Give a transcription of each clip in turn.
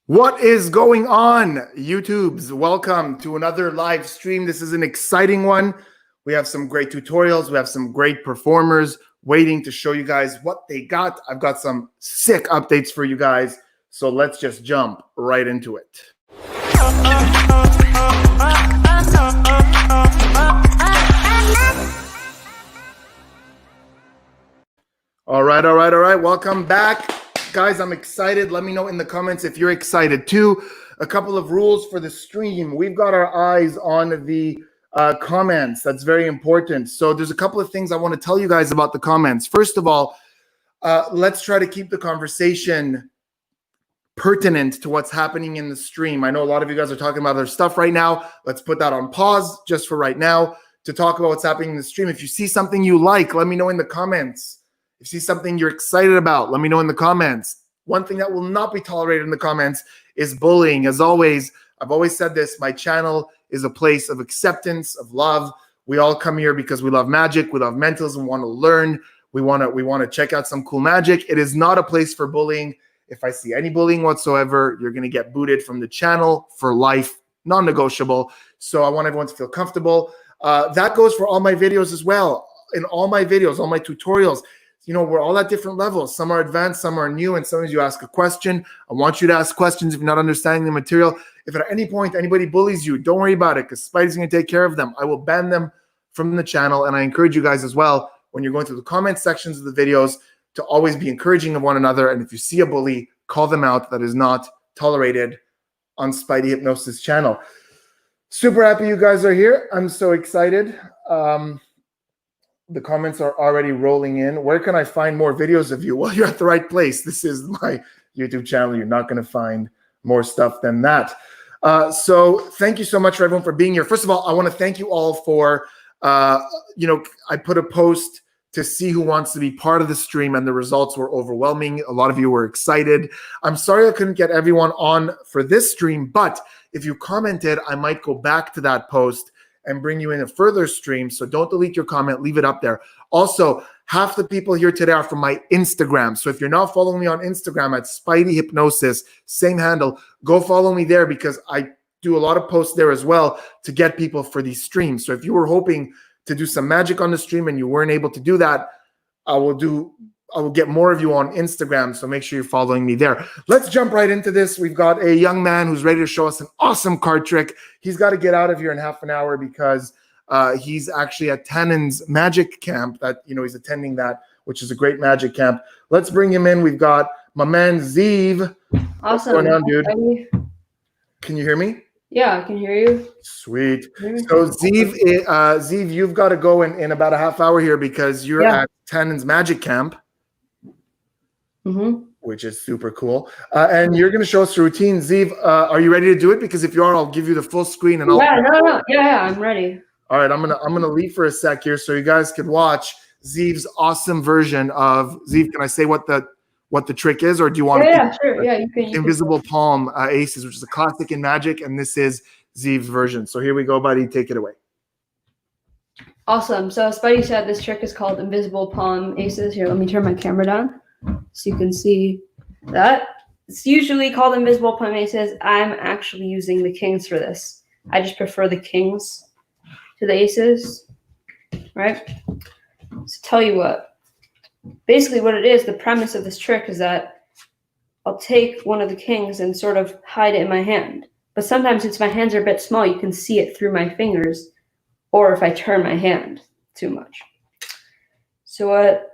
What is going on, YouTubes? Welcome to another live stream. This is an exciting one. We have some great tutorials. We have some great performers waiting to show you guys what they got. I've got some sick updates for you guys. So let's just jump right into it. All right. Welcome back. Guys, I'm excited. Let me know in the comments if you're excited too. A couple of rules for the stream. We've got our eyes on the comments. That's very important. So there's a couple of things I want to tell you guys about the comments. First of all, let's try to keep the conversation pertinent to what's happening in the stream. I know a lot of you guys are talking about other stuff right now. Let's put that on pause just for right now to talk about what's happening in the stream. If you see something you like, let me know in the comments. If you see something you're excited about, let me know in the comments. One thing that will not be tolerated in the comments is bullying. As always, I've always said this, my channel is a place of acceptance, of love. We all come here because we love magic, we love mentalism, we want to learn, we want to check out some cool magic. It is not a place for bullying. If I see any bullying whatsoever, you're going to get booted from the channel for life, non-negotiable. So I want everyone to feel comfortable. That goes for all my videos as well. In all my videos, all my tutorials, you know, we're all at different levels. Some are advanced, some are new, and sometimes you ask a question. I want you to ask questions if you're not understanding the material. If at any point anybody bullies you, don't worry about it because Spidey's going to take care of them. I will ban them from the channel, and I encourage you guys as well, when you're going through the comment sections of the videos, to always be encouraging of one another. And if you see a bully, call them out. That is not tolerated on Spidey Hypnosis channel. Super happy you guys are here. I'm so excited. The comments are already rolling in. Where can I find more videos of you? Well, you're at the right place. This is my YouTube channel. You're not going to find more stuff than that. So thank you so much for everyone for being here. First of all, I want to thank you all for, I put a post to see who wants to be part of the stream, and the results were overwhelming. A lot of you were excited. I'm sorry I couldn't get everyone on for this stream, but if you commented, I might go back to that post and bring you in a further stream. So don't delete your comment, leave it up there. Also, half the people here today are from my Instagram. So if you're not following me on Instagram at Spidey Hypnosis, same handle, go follow me there because I do a lot of posts there as well to get people for these streams. So if you were hoping to do some magic on the stream and you weren't able to do that, I will get more of you on Instagram, so make sure you're following me there. Let's jump right into this. We've got a young man who's ready to show us an awesome card trick. He's got to get out of here in half an hour because he's actually at Tannen's magic camp that, he's attending that, which is a great magic camp. Let's bring him in. We've got my man, Zeev. Awesome. What's going on, dude? Can you hear me? Yeah, I can hear you. Sweet. So Zeev, you've got to go in about a half hour here because you're at Tannen's magic camp. Which is super cool. And you're going to show us the routine. Zeev, are you ready to do it? Because if you are, I'll give you the full screen. And Yeah, I'm ready. All right, I'm gonna leave for a sec here so you guys can watch Zeev's awesome version of Zeev. Can I say what the trick is, or do you want to? Sure. Yeah, you can. Invisible Palm Aces, which is a classic in Magic, and this is Zeev's version. So here we go, buddy. Take it away. Awesome. So Spidey said this trick is called Invisible Palm Aces. Here, let me turn my camera down so you can see that. It's usually called Invisible Palm Aces. I'm actually using the kings for this. I just prefer the kings to the aces, right? So tell you what, basically what it is, the premise of this trick is that I'll take one of the kings and sort of hide it in my hand. But sometimes since my hands are a bit small, you can see it through my fingers, or if I turn my hand too much. So what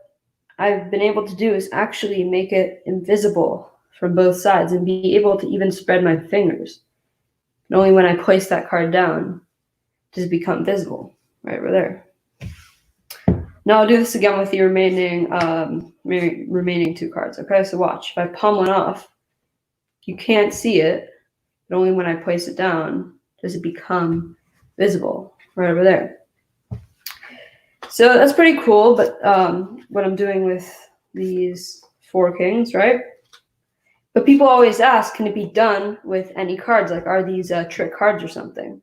I've been able to do is actually make it invisible from both sides and be able to even spread my fingers. And only when I place that card down does it become visible, right over there. Now I'll do this again with the remaining two cards. Okay, so watch. If I palm one off, you can't see it, but only when I place it down does it become visible, right over there. So that's pretty cool, but what I'm doing with these four kings, right? But people always ask, can it be done with any cards? Like, are these trick cards or something?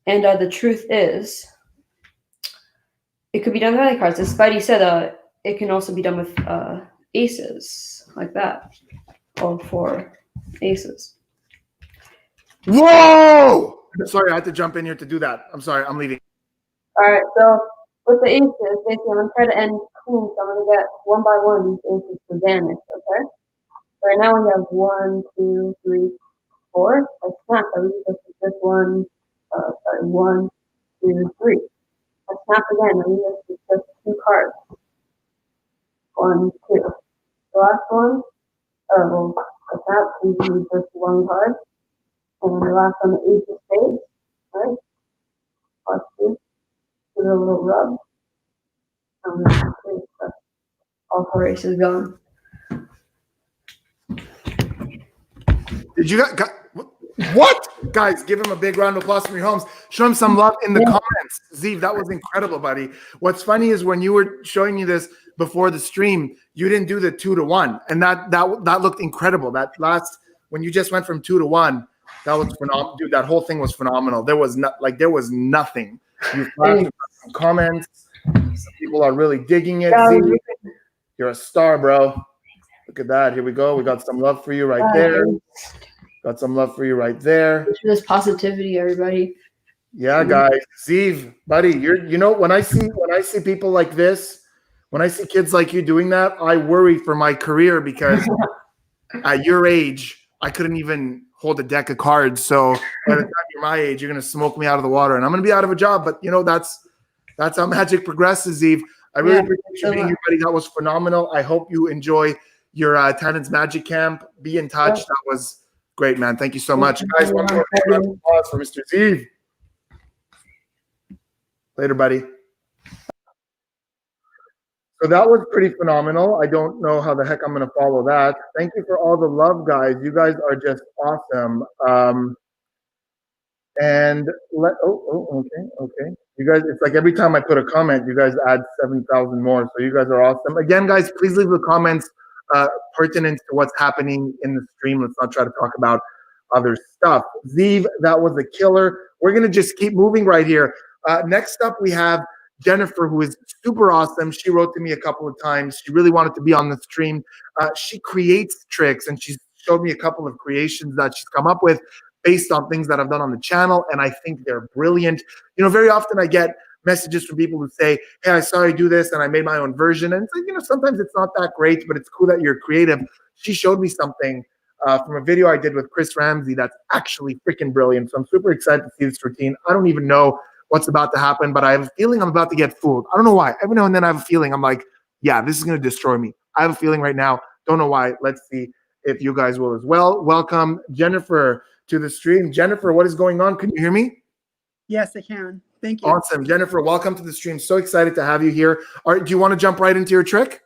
And the truth is, it could be done with any cards. As Spidey said, it can also be done with aces, like that. All four aces. Whoa! Sorry, I had to jump in here to do that. I'm sorry, I'm leaving. All right, so with the aces, basically, I'm gonna try to end clean, so I'm gonna get one by one these aces to vanish. Okay. Right now we have 1, 2, 3, 4. I snap. I leave this one. Sorry, 1, 2, 3. I snap again. I leave this just 2 cards. 1, 2. The last one. Well, I snap. We leave just 1 card. And the last one, the ace of spades. Right. Plus 2. Give it a little rub. All 4 aces gone. Did you got what? Guys, give him a big round of applause from your homes. Show him some love in the comments. Zeev, that was incredible, buddy. What's funny is when you were showing me this before the stream, you didn't do the 2 to 1. And that looked incredible. That last, when you just went from 2 to 1, that was phenomenal. Dude, that whole thing was phenomenal. There was nothing. You flashed some comments. Some people are really digging it. Zeev, you're a star, bro. Look at that. Here we go. We got some love for you right there. Got some love for you right there. There's positivity, everybody. Yeah, guys. Zeev, buddy, you know, when I see people like this, when I see kids like you doing that, I worry for my career because at your age, I couldn't even hold a deck of cards. So by the time you're my age, you're gonna smoke me out of the water and I'm gonna be out of a job. But you know, that's how magic progresses, Zeev. I really appreciate you being here, buddy. That was phenomenal. I hope you enjoy your Tannen's Magic Camp. Be in touch. That was great, man. Thank you so much. Guys, one more round of applause for Mr. Zeev. Later, buddy. So that was pretty phenomenal. I don't know how the heck I'm going to follow that. Thank you for all the love, guys. You guys are just awesome. Okay. You guys, it's like every time I put a comment, you guys add 7,000 more. So you guys are awesome. Again, guys, please leave the comments pertinent to what's happening in the stream. Let's not try to talk about other stuff. Zeev, that was a killer. We're going to just keep moving right here. Next up, we have Jennifer, who is super awesome. She wrote to me a couple of times. She really wanted to be on the stream. She creates tricks, and she's showed me a couple of creations that she's come up with based on things that I've done on the channel, and I think they're brilliant. You know, very often I get messages from people who say, hey, I saw you do this, and I made my own version. And it's like, you know, sometimes it's not that great, but it's cool that you're creative. She showed me something from a video I did with Chris Ramsey that's actually freaking brilliant. So I'm super excited to see this routine. I don't even know what's about to happen, but I have a feeling I'm about to get fooled. I don't know why. Every now and then I have a feeling. I'm like, yeah, this is going to destroy me. I have a feeling right now. Don't know why. Let's see if you guys will as well. Welcome, Jennifer, to the stream. Jennifer, what is going on? Can you hear me? Yes, I can. Thank you. Awesome. Jennifer, welcome to the stream. So excited to have you here. All right, do you want to jump right into your trick?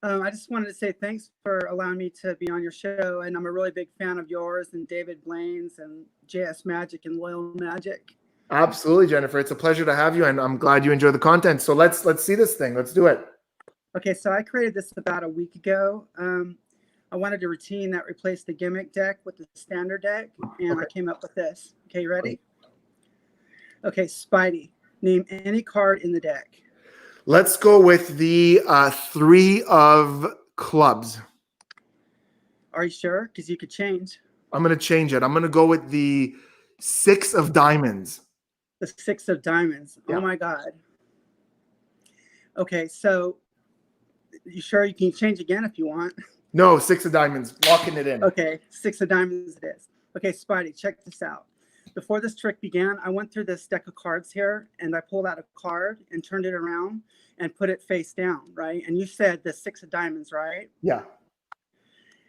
I just wanted to say thanks for allowing me to be on your show. And I'm a really big fan of yours and David Blaine's and JS Magic and Loyal Magic. Absolutely, Jennifer. It's a pleasure to have you, and I'm glad you enjoy the content. So let's see this thing. Let's do it. Okay, so I created this about a week ago. I wanted a routine that replaced the gimmick deck with the standard deck, and I came up with this. Okay, ready? Okay, Spidey. Name any card in the deck. Let's go with the 3 of clubs. Are you sure? Because you could change. I'm going to change it. I'm going to go with the 6 of diamonds. The 6 of diamonds. Yeah. Oh, my God. Okay, so you sure you can change again if you want? No, 6 of diamonds. Locking it in. Okay, 6 of diamonds it is. Okay, Spidey, check this out. Before this trick began, I went through this deck of cards here, and I pulled out a card and turned it around and put it face down, right? And you said the 6 of diamonds, right? Yeah.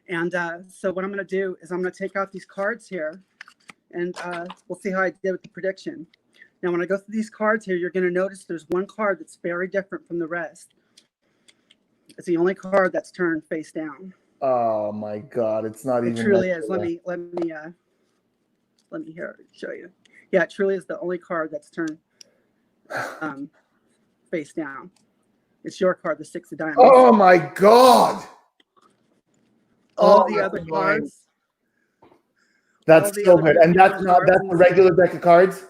And so what I'm going to do is I'm going to take out these cards here, and we'll see how I did with the prediction. Now, when I go through these cards here, you're going to notice there's one card that's very different from the rest. It's the only card that's turned face down. Oh my God! It's not even. It truly is. Let me here show you. Yeah, it truly is the only card that's turned face down. It's your card, the 6 of diamonds. Oh my God! All the other cards. That's so good, and that's a regular deck of cards.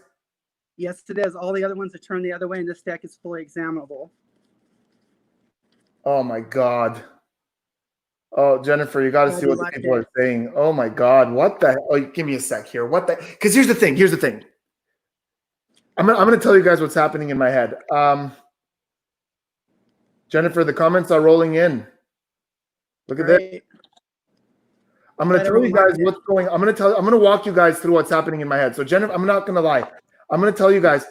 Yes, it is. All the other ones are turned the other way, and this deck is fully examinable. Oh my God. Oh, Jennifer, you got to Glad see you what the liked people it. are saying. Oh my God, what the? Oh, give me a sec here. What the? Because here's the thing. Here's the thing. I'm gonna tell you guys what's happening in my head. Jennifer, the comments are rolling in. Look at this. Great. I'm gonna Glad tell you everyone guys liked it. what's going. I'm gonna walk you guys through what's happening in my head. So Jennifer, I'm not gonna lie. I'm gonna tell you guys.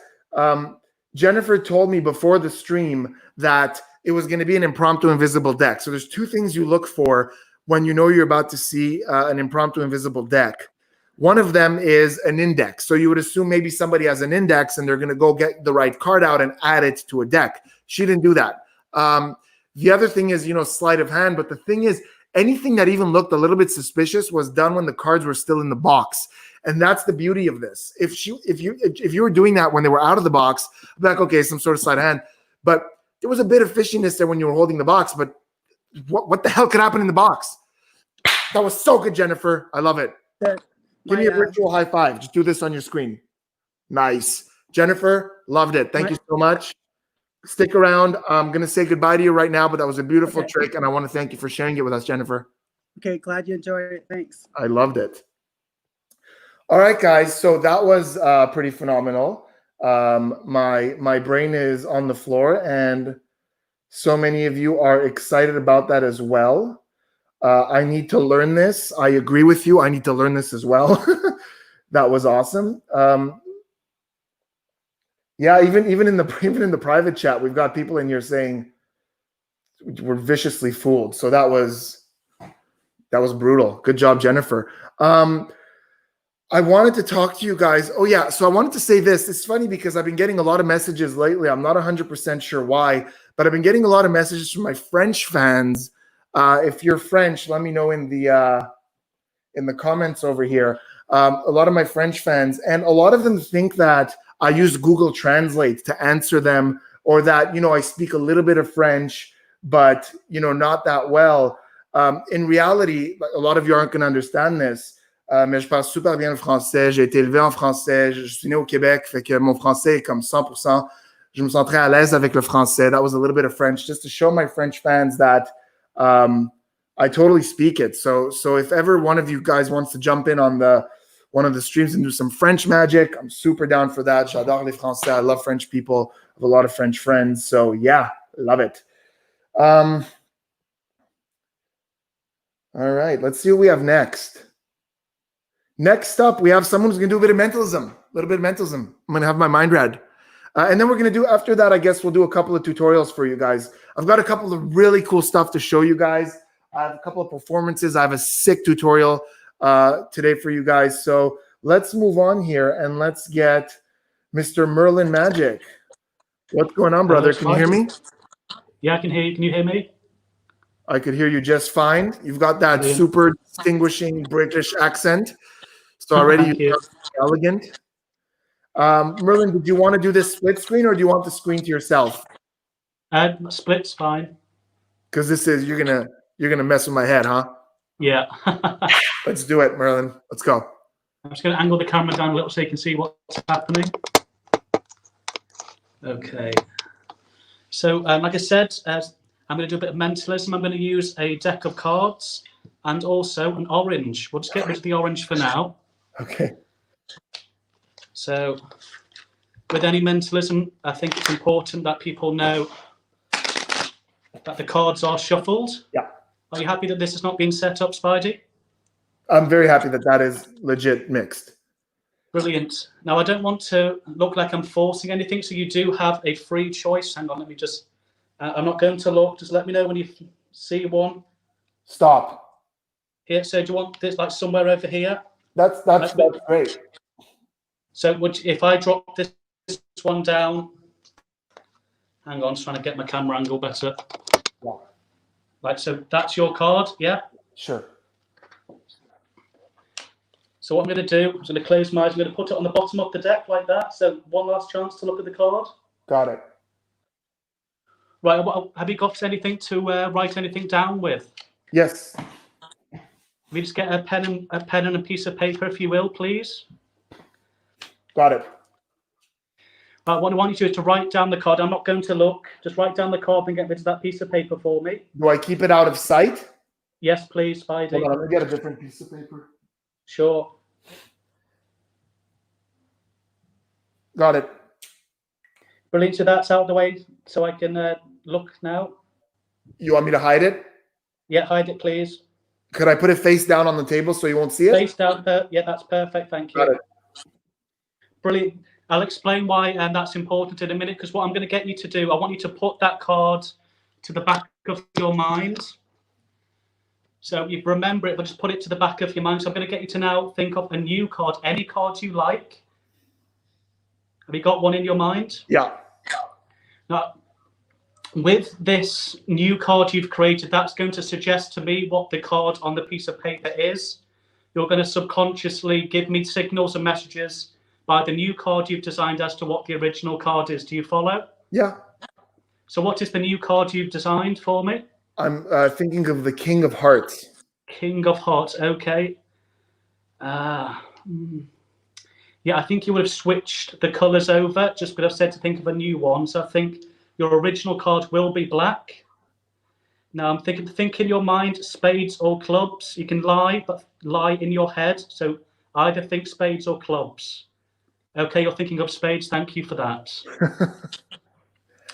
Jennifer told me before the stream that it was going to be an impromptu invisible deck. So there's two things you look for when you know you're about to see an impromptu invisible deck. One of them is an index. So you would assume maybe somebody has an index and they're going to go get the right card out and add it to a deck. She didn't do that. The other thing is, sleight of hand. But the thing is, anything that even looked a little bit suspicious was done when the cards were still in the box. And that's the beauty of this. If you were doing that when they were out of the box, I'd be like, okay, some sort of sleight of hand. But there was a bit of fishiness there when you were holding the box. But what the hell could happen in the box? That was so good, Jennifer. I love it. Give me a virtual high five. Just do this on your screen. Nice. Jennifer, loved it. Thank you so much. Stick around. I'm going to say goodbye to you right now, but that was a beautiful trick, and I want to thank you for sharing it with us, Jennifer. Okay, glad you enjoyed it. Thanks. I loved it. All right, guys. So that was pretty phenomenal. My brain is on the floor, and so many of you are excited about that as well. I need to learn this. I agree with you. I need to learn this as well. That was awesome. Yeah, even in the private chat, we've got people in here saying we're viciously fooled. So that was brutal. Good job, Jennifer. I wanted to talk to you guys. Oh yeah, so I wanted to say this. It's funny because I've been getting a lot of messages lately. I'm not 100% sure why, but I've been getting a lot of messages from my French fans. If you're French, let me know in the comments over here. A lot of my French fans, and a lot of them think that I use Google Translate to answer them, or that, I speak a little bit of French, but, not that well. In reality, a lot of you aren't going to understand this, mais je parle super bien le français. J'ai été élevé en français. Je suis né au Québec, fait que mon français est comme 100%. Je me sens très à l'aise avec le français. That was a little bit of French, just to show my French fans that I totally speak it. So if ever one of you guys wants to jump in on one of the streams and do some French magic, I'm super down for that. J'adore les Français. I love French people. I have a lot of French friends. So yeah, love it. All right, let's see what we have next. Next up, we have someone who's going to do a bit of mentalism. A little bit of mentalism. I'm going to have my mind read. And then we're going to do, after that, I guess we'll do a couple of tutorials for you guys. I've got a couple of really cool stuff to show you guys. I have a couple of performances. I have a sick tutorial today for you guys. So let's move on here and let's get Mr. Merlin Magic. What's going on, brother? Can you hear me? Yeah, I can hear you. Can you hear me? I could hear you just fine. You've got that super distinguishing British accent. So already you're elegant. Merlin, did you want to do this split screen, or do you want the screen to yourself? Split's fine. Because you're gonna mess with my head, huh? Yeah. Let's do it, Merlin. Let's go. I'm just going to angle the camera down a little so you can see what's happening. Okay. So, like I said, I'm going to do a bit of mentalism. I'm going to use a deck of cards and also an orange. We'll just get rid of the orange for now. Okay. So, with any mentalism, I think it's important that people know that the cards are shuffled. Yeah. Are you happy that this has not been set up, Spidey? I'm very happy that is legit mixed. Brilliant. Now, I don't want to look like I'm forcing anything, so you do have a free choice. Hang on, let me just... I'm not going to look. Just let me know when you see one. Stop. Here, so do you want this like somewhere over here? That's great. So if I drop this one down... Hang on, just trying to get my camera angle better. Yeah. Right, so that's your card, yeah? Sure. So what I'm going to do, I'm going to close my eyes. I'm going to put it on the bottom of the deck like that. So one last chance to look at the card. Got it. Right, have you got anything to write anything down with? Yes. Can we just get a pen and a piece of paper, if you will, please? Got it. What I want you to do is to write down the card. I'm not going to look. Just write down the card and get rid of that piece of paper for me. Do I keep it out of sight? Yes, please, Hold Spidey. on, let me get a different piece of paper. Sure. Got it. Brilliant. So that's out of the way, so I can look now. You want me to hide it? Yeah, hide it, please. Could I put it face down on the table so you won't see it? Face down. Yeah, that's perfect. Thank you. Got it. Brilliant. I'll explain why that's important in a minute, because what I'm going to get you to do, I want you to put that card to the back of your mind. So you remember it, but just put it to the back of your mind. So I'm going to get you to now think of a new card, any card you like. Have you got one in your mind? Yeah. Now, with this new card you've created, that's going to suggest to me what the card on the piece of paper is. You're going to subconsciously give me signals and messages by the new card you've designed as to what the original card is. Do you follow? Yeah. So what is the new card you've designed for me? I'm thinking of the King of Hearts. King of Hearts, okay. Yeah, I think you would have switched the colours over, just because I've said to think of a new one. So I think your original card will be black. Now I'm thinking, think in your mind, spades or clubs. You can lie, but lie in your head. So either think spades or clubs. Okay, you're thinking of spades. Thank you for that.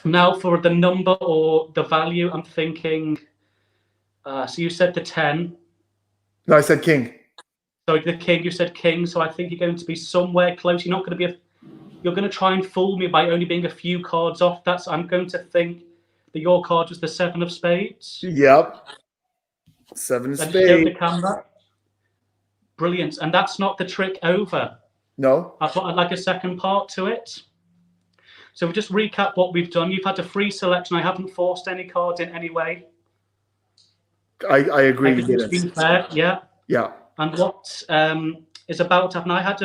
Now for the number or the value, I'm thinking, so you said the 10. No, I said king. So the king, you said king. So I think you're going to be somewhere close. You're not going to be, you're going to try and fool me by only being a few cards off. I'm going to think that your card was the 7 of spades. Yep. 7 of And show the spades. camera. Brilliant. And that's not the trick over. No. I'd like a second part to it. So we just recap what we've done. You've had a free selection. I haven't forced any cards in any way. I agree. Everything's been fair, yeah. Yeah. And what is about to happen, I had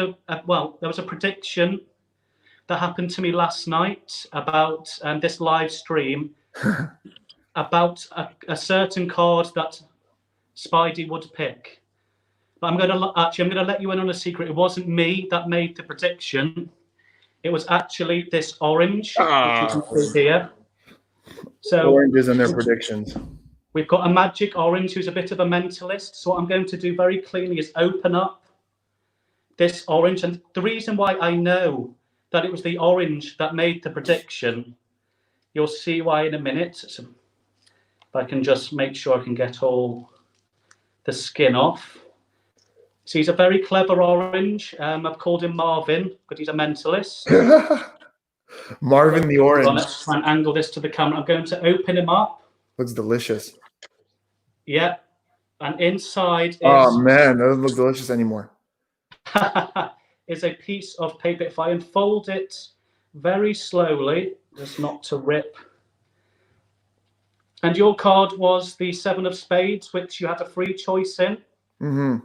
well, there was a prediction that happened to me last night about this live stream about a certain card that Spidey would pick. But I'm going to let you in on a secret. It wasn't me that made the prediction. It was actually this orange, which you can see here. So oranges and their predictions. We've got a magic orange who's a bit of a mentalist. So what I'm going to do very cleanly is open up this orange. And the reason why I know that it was the orange that made the prediction, you'll see why in a minute. So if I can just make sure I can get all the skin off. So he's a very clever orange. I've called him Marvin because he's a mentalist. Marvin the orange. Let's try and angle this to the camera. I'm going to open him up. Looks delicious. Yeah. And inside is... Oh, man. That doesn't look delicious anymore. is a piece of paper. If I unfold it very slowly, just not to rip. And your card was the 7 of spades, which you had a free choice in. Mm-hmm.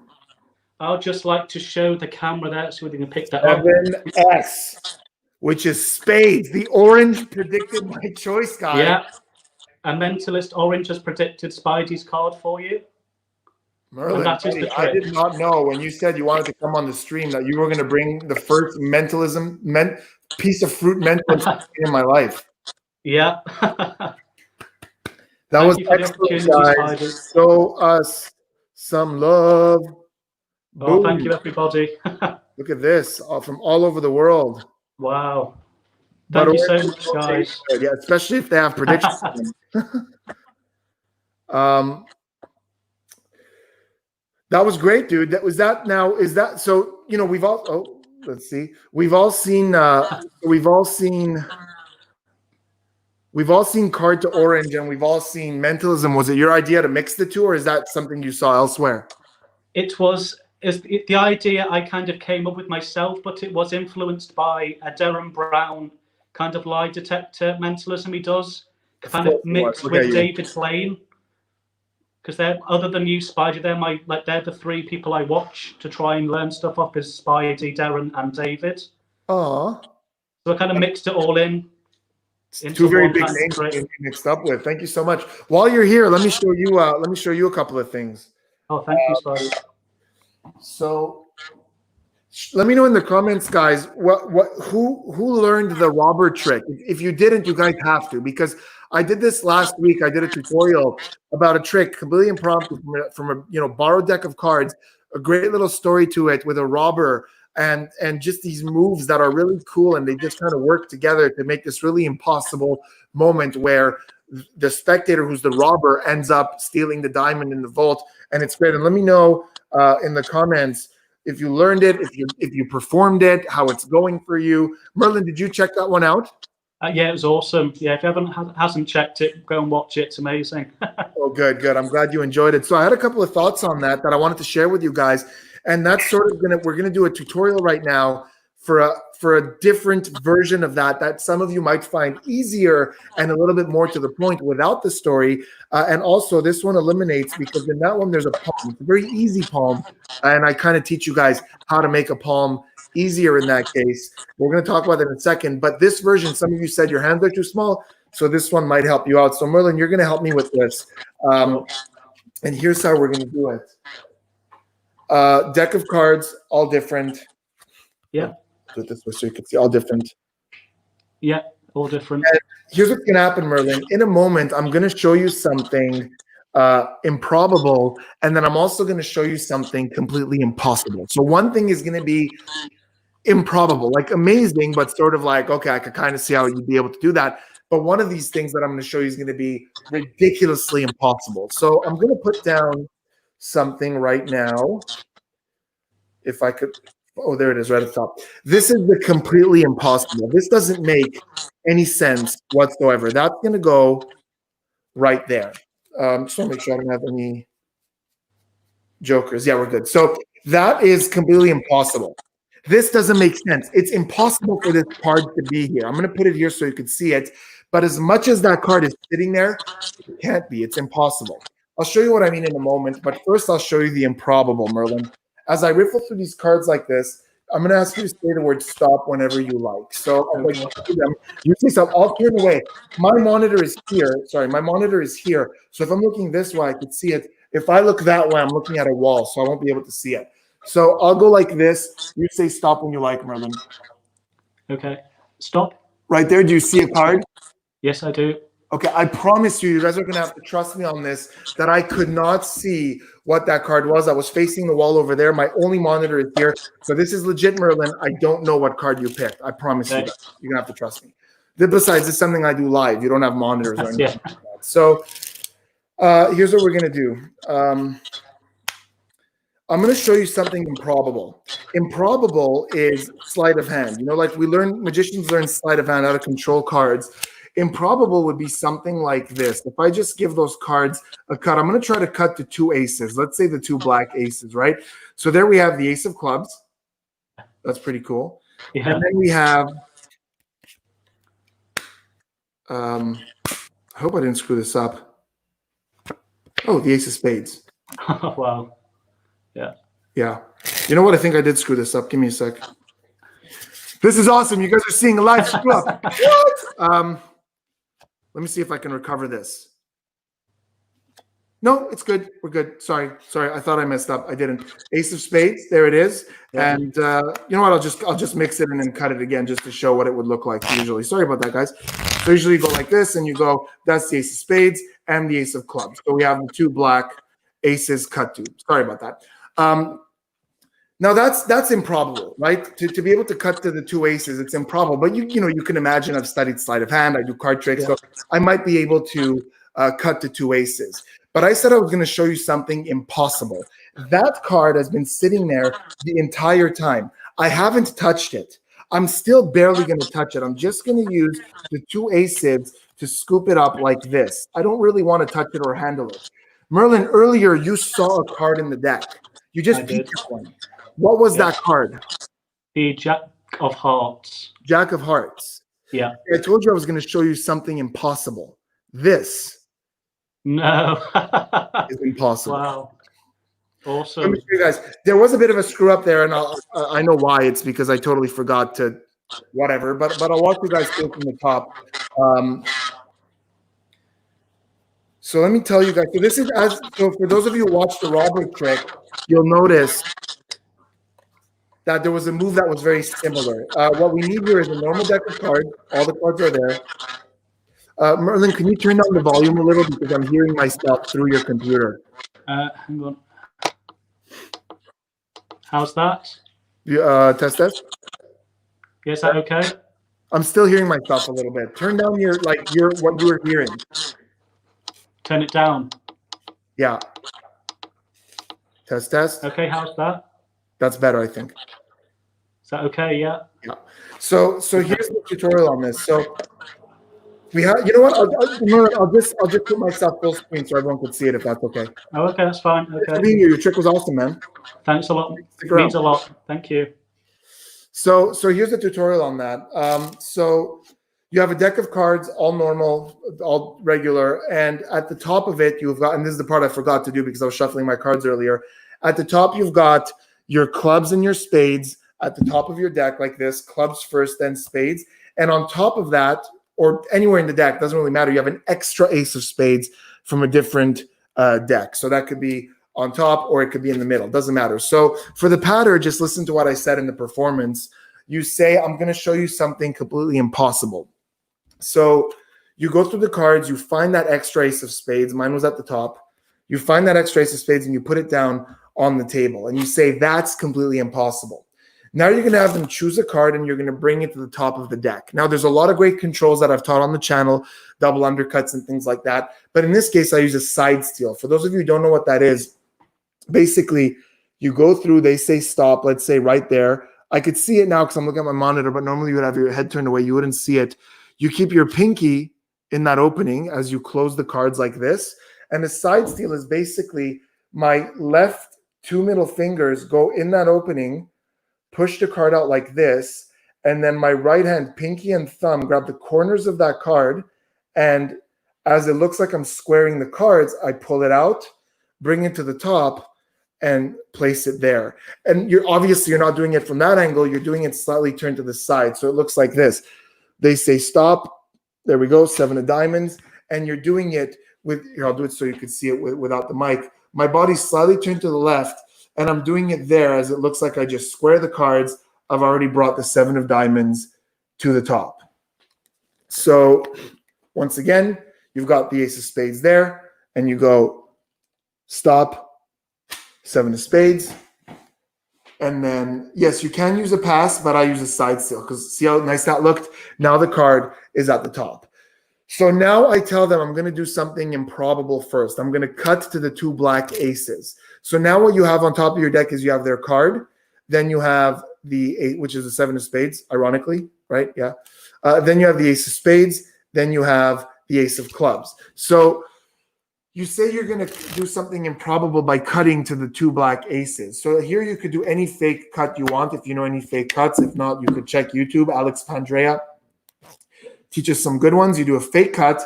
I'd just like to show the camera there so we can pick that up. 7S, which is spades. The orange predicted my choice, guy. Yeah. A mentalist orange has predicted Spidey's card for you. Merlin, that is the I trick. did not know when you said you wanted to come on the stream that you were going to bring the first mentalism piece of fruit mentalism in my life. Yeah. That was you for the excellent, opportunity, guys. Show us some love. Oh, thank you, everybody. Look at this, from all over the world. Wow. Thank you so much, guys. Yeah, especially if they have predictions. That was great, dude. Is that so? You know, we've all. Let's see. We've all seen card to orange, and we've all seen mentalism. Was it your idea to mix the two, or is that something you saw elsewhere? It was the idea I kind of came up with myself, but it was influenced by a Darren Brown kind of lie detector mentalism he does, kind of mixed with David Blaine. Because they're, other than you, Spidey, they're the 3 people I watch to try and learn stuff off, is Spidey, Darren, and David. Aw. So I kind of mixed it all in. 2 very big names to be mixed up with. Thank you so much. While you're here, let me show you a couple of things. Oh, thank you, Spidey. So let me know in the comments, guys, who learned the robber trick. If you didn't, you guys have to, because I did this last week. I did a tutorial about a trick, completely impromptu from a borrowed deck of cards. A great little story to it with a robber and just these moves that are really cool, and they just kind of work together to make this really impossible moment where the spectator, who's the robber, ends up stealing the diamond in the vault, and it's great. And let me know in the comments if you learned it, if you performed it, how it's going for you. Merlin, did you check that one out? Yeah, it was awesome. Yeah, if you hasn't checked it, go and watch it. It's amazing. Oh, good. I'm glad you enjoyed it. So I had a couple of thoughts on that I wanted to share with you guys, and that's sort of we're gonna do a tutorial right now for a different version of that some of you might find easier and a little bit more to the point without the story. And also this one eliminates, because in that one there's a palm. It's a very easy palm, and I kind of teach you guys how to make a palm easier in that case. We're going to talk about that in a second. But this version, some of you said your hands are too small, so this one might help you out. So Merlin, you're going to help me with this. And here's how we're going to do it. Deck of cards, all different. Yeah. Do it this way so you can see all different. Yeah, all different. And here's what's going to happen, Merlin. In a moment, I'm going to show you something improbable, and then I'm also going to show you something completely impossible. So one thing is going to be improbable, like amazing, but sort of like, okay, I could kind of see how you'd be able to do that. But one of these things that I'm going to show you is going to be ridiculously impossible. So I'm going to put down something right now. If I could, oh, there it is right at the top. This is the completely impossible. This doesn't make any sense whatsoever. That's going to go right there. Just want to make sure I don't have any jokers. Yeah, we're good. So that is completely impossible. This doesn't make sense. It's impossible for this card to be here. I'm going to put it here so you can see it. But as much as that card is sitting there, it can't be. It's impossible. I'll show you what I mean in a moment. But first, I'll show you the improbable, Merlin. As I riffle through these cards like this, I'm going to ask you to say the word stop whenever you like. So I'm going to do them. You say stop. I'll turn away. My monitor is here. Sorry, my monitor is here. So if I'm looking this way, I can see it. If I look that way, I'm looking at a wall, so I won't be able to see it. So I'll go like this. You say stop when you like, Merlin. Okay. Stop. Right there. Do you see a card? Yes, I do. Okay, I promise you, you guys are going to have to trust me on this, that I could not see what that card was. I was facing the wall over there. My only monitor is here. So this is legit, Merlin. I don't know what card you picked. I promise you that. You're going to have to trust me. Besides, it's something I do live. You don't have monitors or anything like that. So here's what we're going to do. I'm going to show you something improbable. Improbable is sleight of hand. You know, like magicians learn sleight of hand, how to control cards. Improbable would be something like this. If I just give those cards a cut, I'm going to try to cut the two aces. Let's say the two black aces, right? So there we have the ace of clubs. That's pretty cool. Yeah. And then we have, I hope I didn't screw this up. Oh, the ace of spades. Wow. Yeah. Yeah. You know what? I think I did screw this up. Give me a sec. This is awesome. You guys are seeing a live screw up. What? Let me see if I can recover this. No, it's good. We're good. Sorry. I thought I messed up. I didn't. Ace of spades. There it is. Yeah. And you know what? I'll just mix it and then cut it again just to show what it would look like usually. Sorry about that, guys. So usually you go like this and you go, that's the ace of spades and the ace of clubs. So we have the two black aces cut to. Sorry about that. Now that's improbable, right? To be able to cut to the two aces, it's improbable. But you can imagine I've studied sleight of hand. I do card tricks, so I might be able to cut to two aces. But I said I was going to show you something impossible. That card has been sitting there the entire time. I haven't touched it. I'm still barely going to touch it. I'm just going to use the two aces to scoop it up like this. I don't really want to touch it or handle it. Merlin, earlier you saw a card in the deck. You just peeked at one. What was that card? The Jack of Hearts. Jack of Hearts. Yeah. I told you I was going to show you something impossible. This. No. is impossible. Wow. Awesome. Let me show you guys. There was a bit of a screw up there, and I know why. It's because I totally forgot to whatever. But I'll walk you guys through from the top. So let me tell you guys. So this is so for those of you who watched the robber trick, you'll notice that there was a move that was very similar. What we need here is a normal deck of cards. All the cards are there. Merlin, can you turn down the volume a little because I'm hearing myself through your computer? Hang on. How's that? You, test. Is that okay? I'm still hearing myself a little bit. Turn down your what you were hearing. Turn it down. Yeah. Test. Okay, how's that? That's better, I think. Is that okay? Yeah. Yeah. So here's the tutorial on this. So we have, you know what? I'll just put myself full screen so everyone can see it if that's okay. Oh, okay, that's fine. Okay. Your trick was awesome, man. Thanks a lot. Stick around. Means a lot. Thank you. So here's the tutorial on that. So you have a deck of cards, all normal, all regular, and at the top of it, you've got, and this is the part I forgot to do because I was shuffling my cards earlier. At the top, you've got your clubs and your spades at the top of your deck like this, clubs first, then spades. And on top of that, or anywhere in the deck, doesn't really matter, you have an extra ace of spades from a different deck. So that could be on top or it could be in the middle, doesn't matter. So for the pattern, just listen to what I said in the performance. You say, I'm going to show you something completely impossible. So you go through the cards, you find that extra ace of spades. Mine was at the top. You find that extra ace of spades and you put it down on the table and you say, that's completely impossible. Now you're going to have them choose a card and you're going to bring it to the top of the deck. Now there's a lot of great controls that I've taught on the channel, double undercuts and things like that. But in this case, I use a side steal. For those of you who don't know what that is, basically you go through, they say stop, let's say right there. I could see it now because I'm looking at my monitor, but normally you would have your head turned away. You wouldn't see it. You keep your pinky in that opening as you close the cards like this. And the side steal is basically my left two middle fingers go in that opening, push the card out like this, and then my right hand, pinky and thumb, grab the corners of that card, and as it looks like I'm squaring the cards, I pull it out, bring it to the top, and place it there. And you're not doing it from that angle, you're doing it slightly turned to the side, so it looks like this. They say stop, there we go, 7 of diamonds, and you're doing it with, here, I'll do it so you can see it without the mic. My body's slightly turned to the left, and I'm doing it there as it looks like I just square the cards. I've already brought the 7 of diamonds to the top. So once again, you've got the ace of spades there, and you go stop, 7 of spades. And then, yes, you can use a pass, but I use a side steal because see how nice that looked? Now the card is at the top. So now I tell them I'm going to do something improbable first. I'm going to cut to the 2 black aces. So now what you have on top of your deck is you have their card. Then you have the 8, which is the 7 of spades, ironically, right? Yeah. Then you have the ace of spades. Then you have the ace of clubs. So you say you're going to do something improbable by cutting to the 2 black aces. So here you could do any fake cut you want if you know any fake cuts. If not, you could check YouTube. Alex Pandrea teaches some good ones. You do a fake cut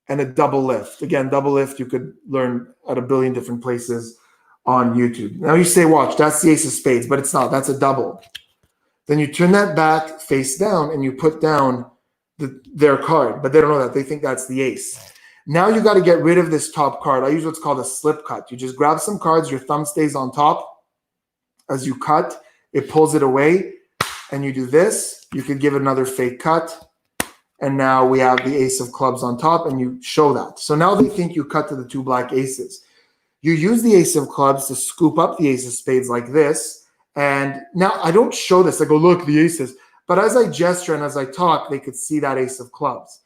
and a double lift. Again, double lift you could learn at a billion different places on YouTube. Now you say, watch, that's the ace of spades, but it's not. That's a double. Then you turn that back face down and you put down their card, but they don't know that. They think that's the ace. Now you got to get rid of this top card. I use what's called a slip cut. You just grab some cards, your thumb stays on top. As you cut, it pulls it away, and you do this. You could give it another fake cut, and now we have the ace of clubs on top, and you show that. So now they think you cut to the 2 black aces. You use the ace of clubs to scoop up the ace of spades like this, and now I don't show this. I go, look, the aces. But as I gesture and as I talk, they could see that ace of clubs.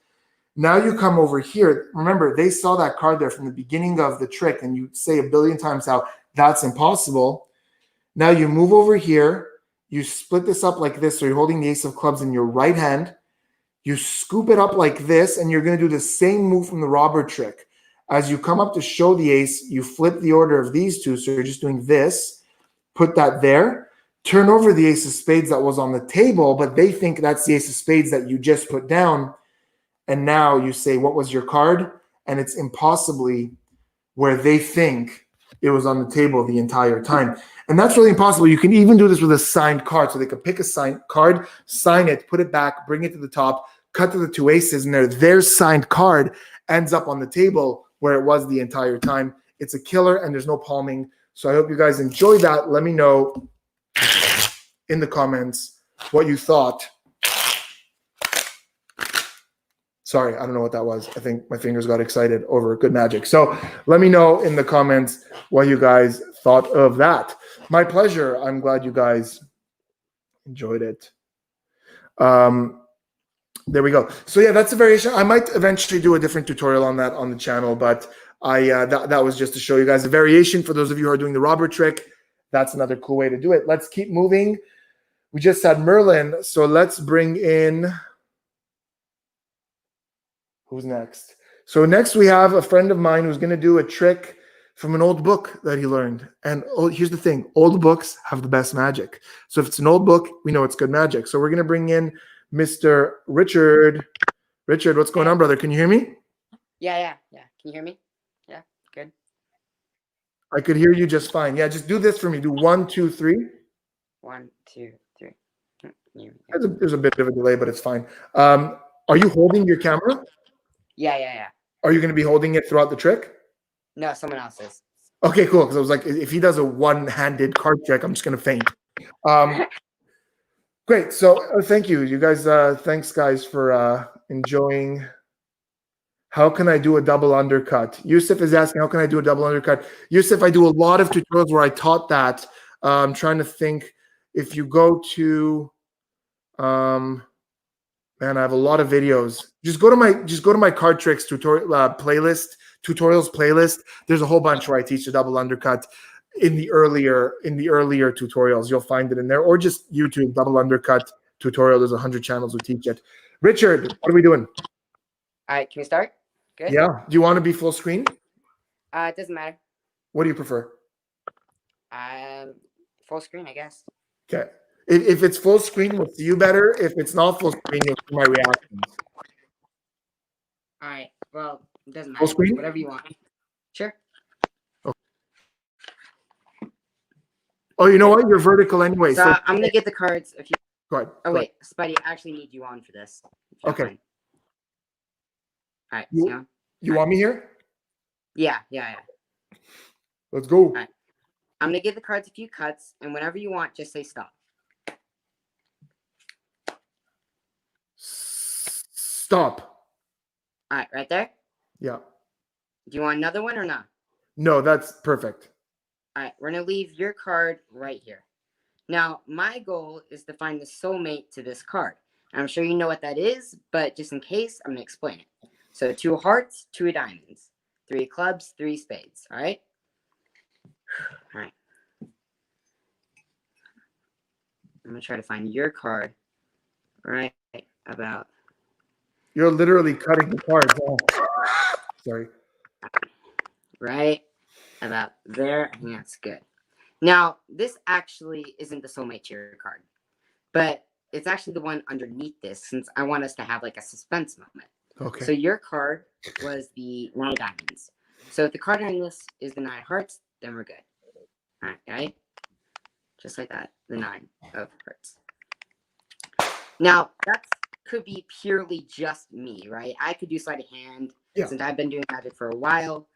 Now you come over here. Remember, they saw that card there from the beginning of the trick, and you say a billion times how that's impossible. Now you move over here. You split this up like this, so you're holding the ace of clubs in your right hand. You scoop it up like this, and you're going to do the same move from the robber trick. As you come up to show the ace, you flip the order of these two, so you're just doing this. Put that there. Turn over the ace of spades that was on the table, but they think that's the ace of spades that you just put down. And now you say, what was your card? And it's impossibly where they think it was on the table the entire time. And that's really impossible. You can even do this with a signed card. So they could pick a signed card, sign it, put it back, bring it to the top, cut to the 2 aces, and their signed card ends up on the table where it was the entire time. It's a killer, and there's no palming. So I hope you guys enjoyed that. Let me know in the comments what you thought. Sorry, I don't know what that was. I think my fingers got excited over good magic. So let me know in the comments what you guys thought of that. My pleasure. I'm glad you guys enjoyed it. There we go. So yeah, that's a variation. I might eventually do a different tutorial on that on the channel, but that was just to show you guys a variation for those of you who are doing the robber trick. That's another cool way to do it. Let's keep moving. We just had Merlin, so let's bring in, who's next? So next we have a friend of mine who's going to do a trick from an old book that he learned. And here's the thing, old books have the best magic. So if it's an old book, we know it's good magic. So we're going to bring in Mr. Richard. Richard, what's going on, brother? Can you hear me? Yeah. Can you hear me? Yeah, good. I could hear you just fine. Yeah, just do this for me. Do 1, 2, 3. 1, 2, 3. There's a bit of a delay, but it's fine. Are you holding your camera? Yeah. Are you going to be holding it throughout the trick? No, someone else is. Okay, cool. Because I was like, if he does a one-handed card trick, I'm just going to faint. Great. So thank you. You guys, thanks, guys, for enjoying. How can I do a double undercut? Yusuf is asking, how can I do a double undercut? Yusuf, I do a lot of tutorials where I taught that. I'm trying to think. If you go to, man, I have a lot of videos. Just go to my card tricks tutorial tutorials playlist. There's a whole bunch where I teach the double undercut in the earlier tutorials. You'll find it in there, or just YouTube double undercut tutorial. There's 100 channels who teach it. Richard, what are we doing? All right, can we start? Good. Yeah. Do you want to be full screen? It doesn't matter. What do you prefer? Full screen, I guess. Okay. If it's full screen, we'll see you better. If it's not full screen, you'll see my reactions. All right. Well, it doesn't matter. Full screen? Whatever you want. Sure. Okay. Oh, you know what? You're vertical anyway. So I'm gonna get the cards. If you. Go ahead. Oh wait, Spidey, I actually need you on for this. Okay. All right. You want me here? Yeah. Let's go. All right. I'm gonna give the cards a few cuts, and whenever you want, just say stop. Stop. All right, right there. Yeah. Do you want another one or not? No, that's perfect. All right, we're gonna leave your card right here. Now, my goal is to find the soulmate to this card. I'm sure you know what that is, but just in case, I'm gonna explain it. So 2 hearts, 2 of diamonds, 3 of clubs, 3 spades. All right. All right. I'm gonna try to find your card right about. You're literally cutting the cards off. Sorry. Right about there. I think that's good. Now, this actually isn't the soulmate cheer card, but it's actually the one underneath this, since I want us to have like a suspense moment. Okay. So your card was the 9 of diamonds. So if the card on this is the 9 of hearts, then we're good. All right. Just like that, the 9 of hearts. Now, that could be purely just me, right? I could do sleight of hand since I've been doing magic for a while.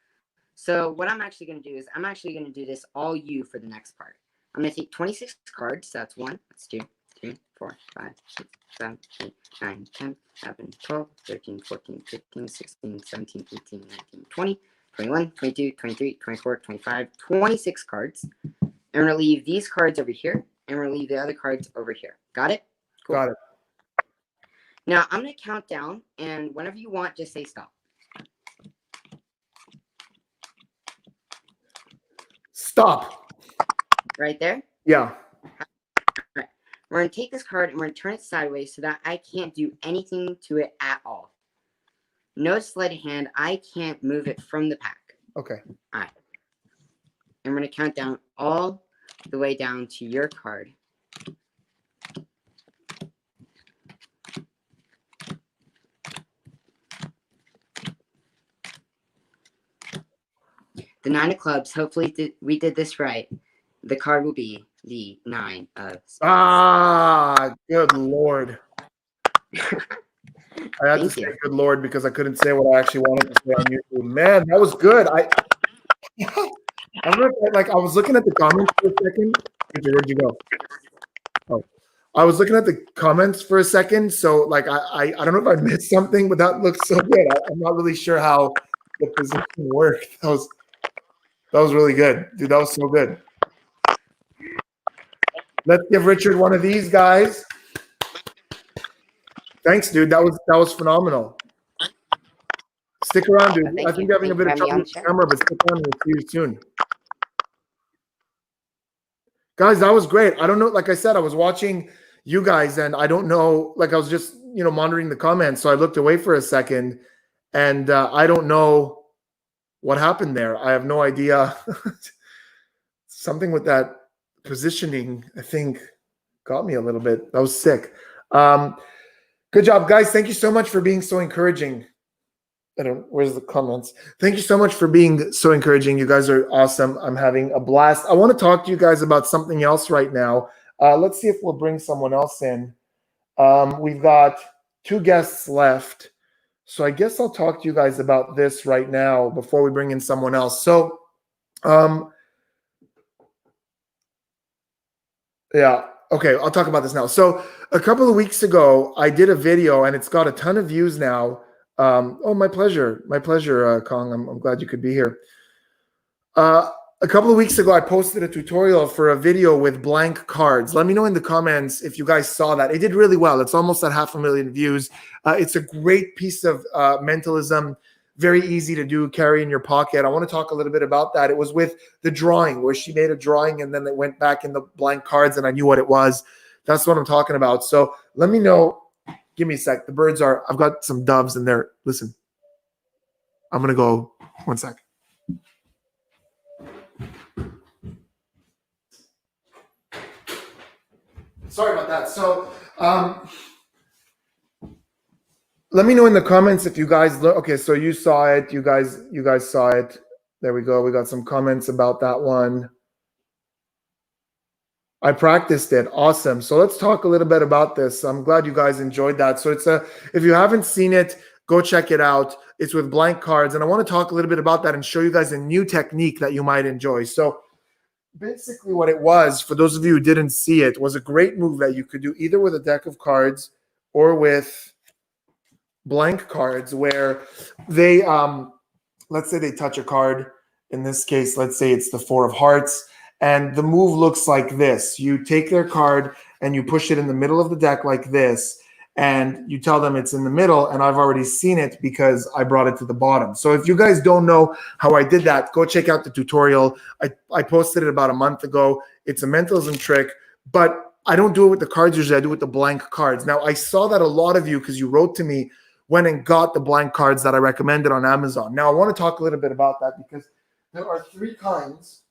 So what I'm actually going to do is I'm actually going to do this all you for the next part. I'm going to take 26 cards. So that's 1, that's 2, 3, 4, 5, 6, 7, 8, 9, 10, 11, 12, 13, 14, 15, 16, 17, 18, 19, 20, 21, 22, 23, 24, 25, 26 cards. And we're going to leave these cards over here, and we're going to leave the other cards over here. Got it? Cool. Got it. Now, I'm going to count down, and whenever you want, just say stop. Stop. Right there? Yeah. Right. We're going to take this card, and we're going to turn it sideways so that I can't do anything to it at all. No sleight of hand. I can't move it from the pack. Okay. All right. And we're going to count down all the way down to your card. The 9 of clubs. Hopefully we did this right. The card will be the 9 of spades. Ah, good Lord. I had to say good Lord because I couldn't say what I actually wanted to say on YouTube. Man, that was good. I remember, like, I was looking at the comments for a second. Where'd you go? I was looking at the comments for a second, so like I don't know if I missed something, but that looks so good. I'm not really sure how the position worked. That was really good, dude. That was so good. Let's give Richard one of these guys. Thanks, dude. That was phenomenal. Stick around, dude. Thank I think you. you're having a bit of Thank you trouble for having me on with the the show. camera, but stick around. We'll see you soon. Guys, that was great. I don't know. Like I said, I was watching you guys, and I don't know. Like I was just, monitoring the comments, so I looked away for a second, and I don't know what happened there. I have no idea. Something with that positioning, I think, got me a little bit. That was sick. Good job, guys. Thank you so much for being so encouraging. Where's the comments? Thank you so much for being so encouraging. You guys are awesome. I'm having a blast. I want to talk to you guys about something else right now. Let's see if we'll bring someone else in. We've got 2 guests left. So I guess I'll talk to you guys about this right now before we bring in someone else. So, yeah. Okay, I'll talk about this now. So a couple of weeks ago, I did a video, and it's got a ton of views now. Oh, my pleasure, Kong. I'm glad you could be here. A couple of weeks ago, I posted a tutorial for a video with blank cards. Let me know in the comments if you guys saw that. It did really well. It's almost at 500,000 views. It's a great piece of mentalism. Very easy to do, carry in your pocket. I want to talk a little bit about that. It was with the drawing, where she made a drawing and then it went back in the blank cards and I knew what it was. That's what I'm talking about. So let me know. Give me a sec. I've got some doves in there. Listen, I'm going to go 1 sec. Sorry about that. So, let me know in the comments if you guys look. Okay, so you saw it. You guys saw it. There we go. We got some comments about that one. I practiced it. Awesome. So let's talk a little bit about this. I'm glad you guys enjoyed that. So if you haven't seen it, go check it out. It's with blank cards. And I want to talk a little bit about that and show you guys a new technique that you might enjoy. So basically what it was, for those of you who didn't see it, was a great move that you could do either with a deck of cards or with blank cards, where they, let's say they touch a card. In this case, let's say it's the 4 of hearts. And the move looks like this. You take their card and you push it in the middle of the deck like this, and you tell them it's in the middle, and I've already seen it because I brought it to the bottom. So if you guys don't know how I did that, go check out the tutorial. I posted it about a month ago. It's a mentalism trick, but I don't do it with the cards usually. I do it with the blank cards. Now, I saw that a lot of you, because you wrote to me, went and got the blank cards that I recommended on Amazon. Now, I want to talk a little bit about that, because there are 3 kinds.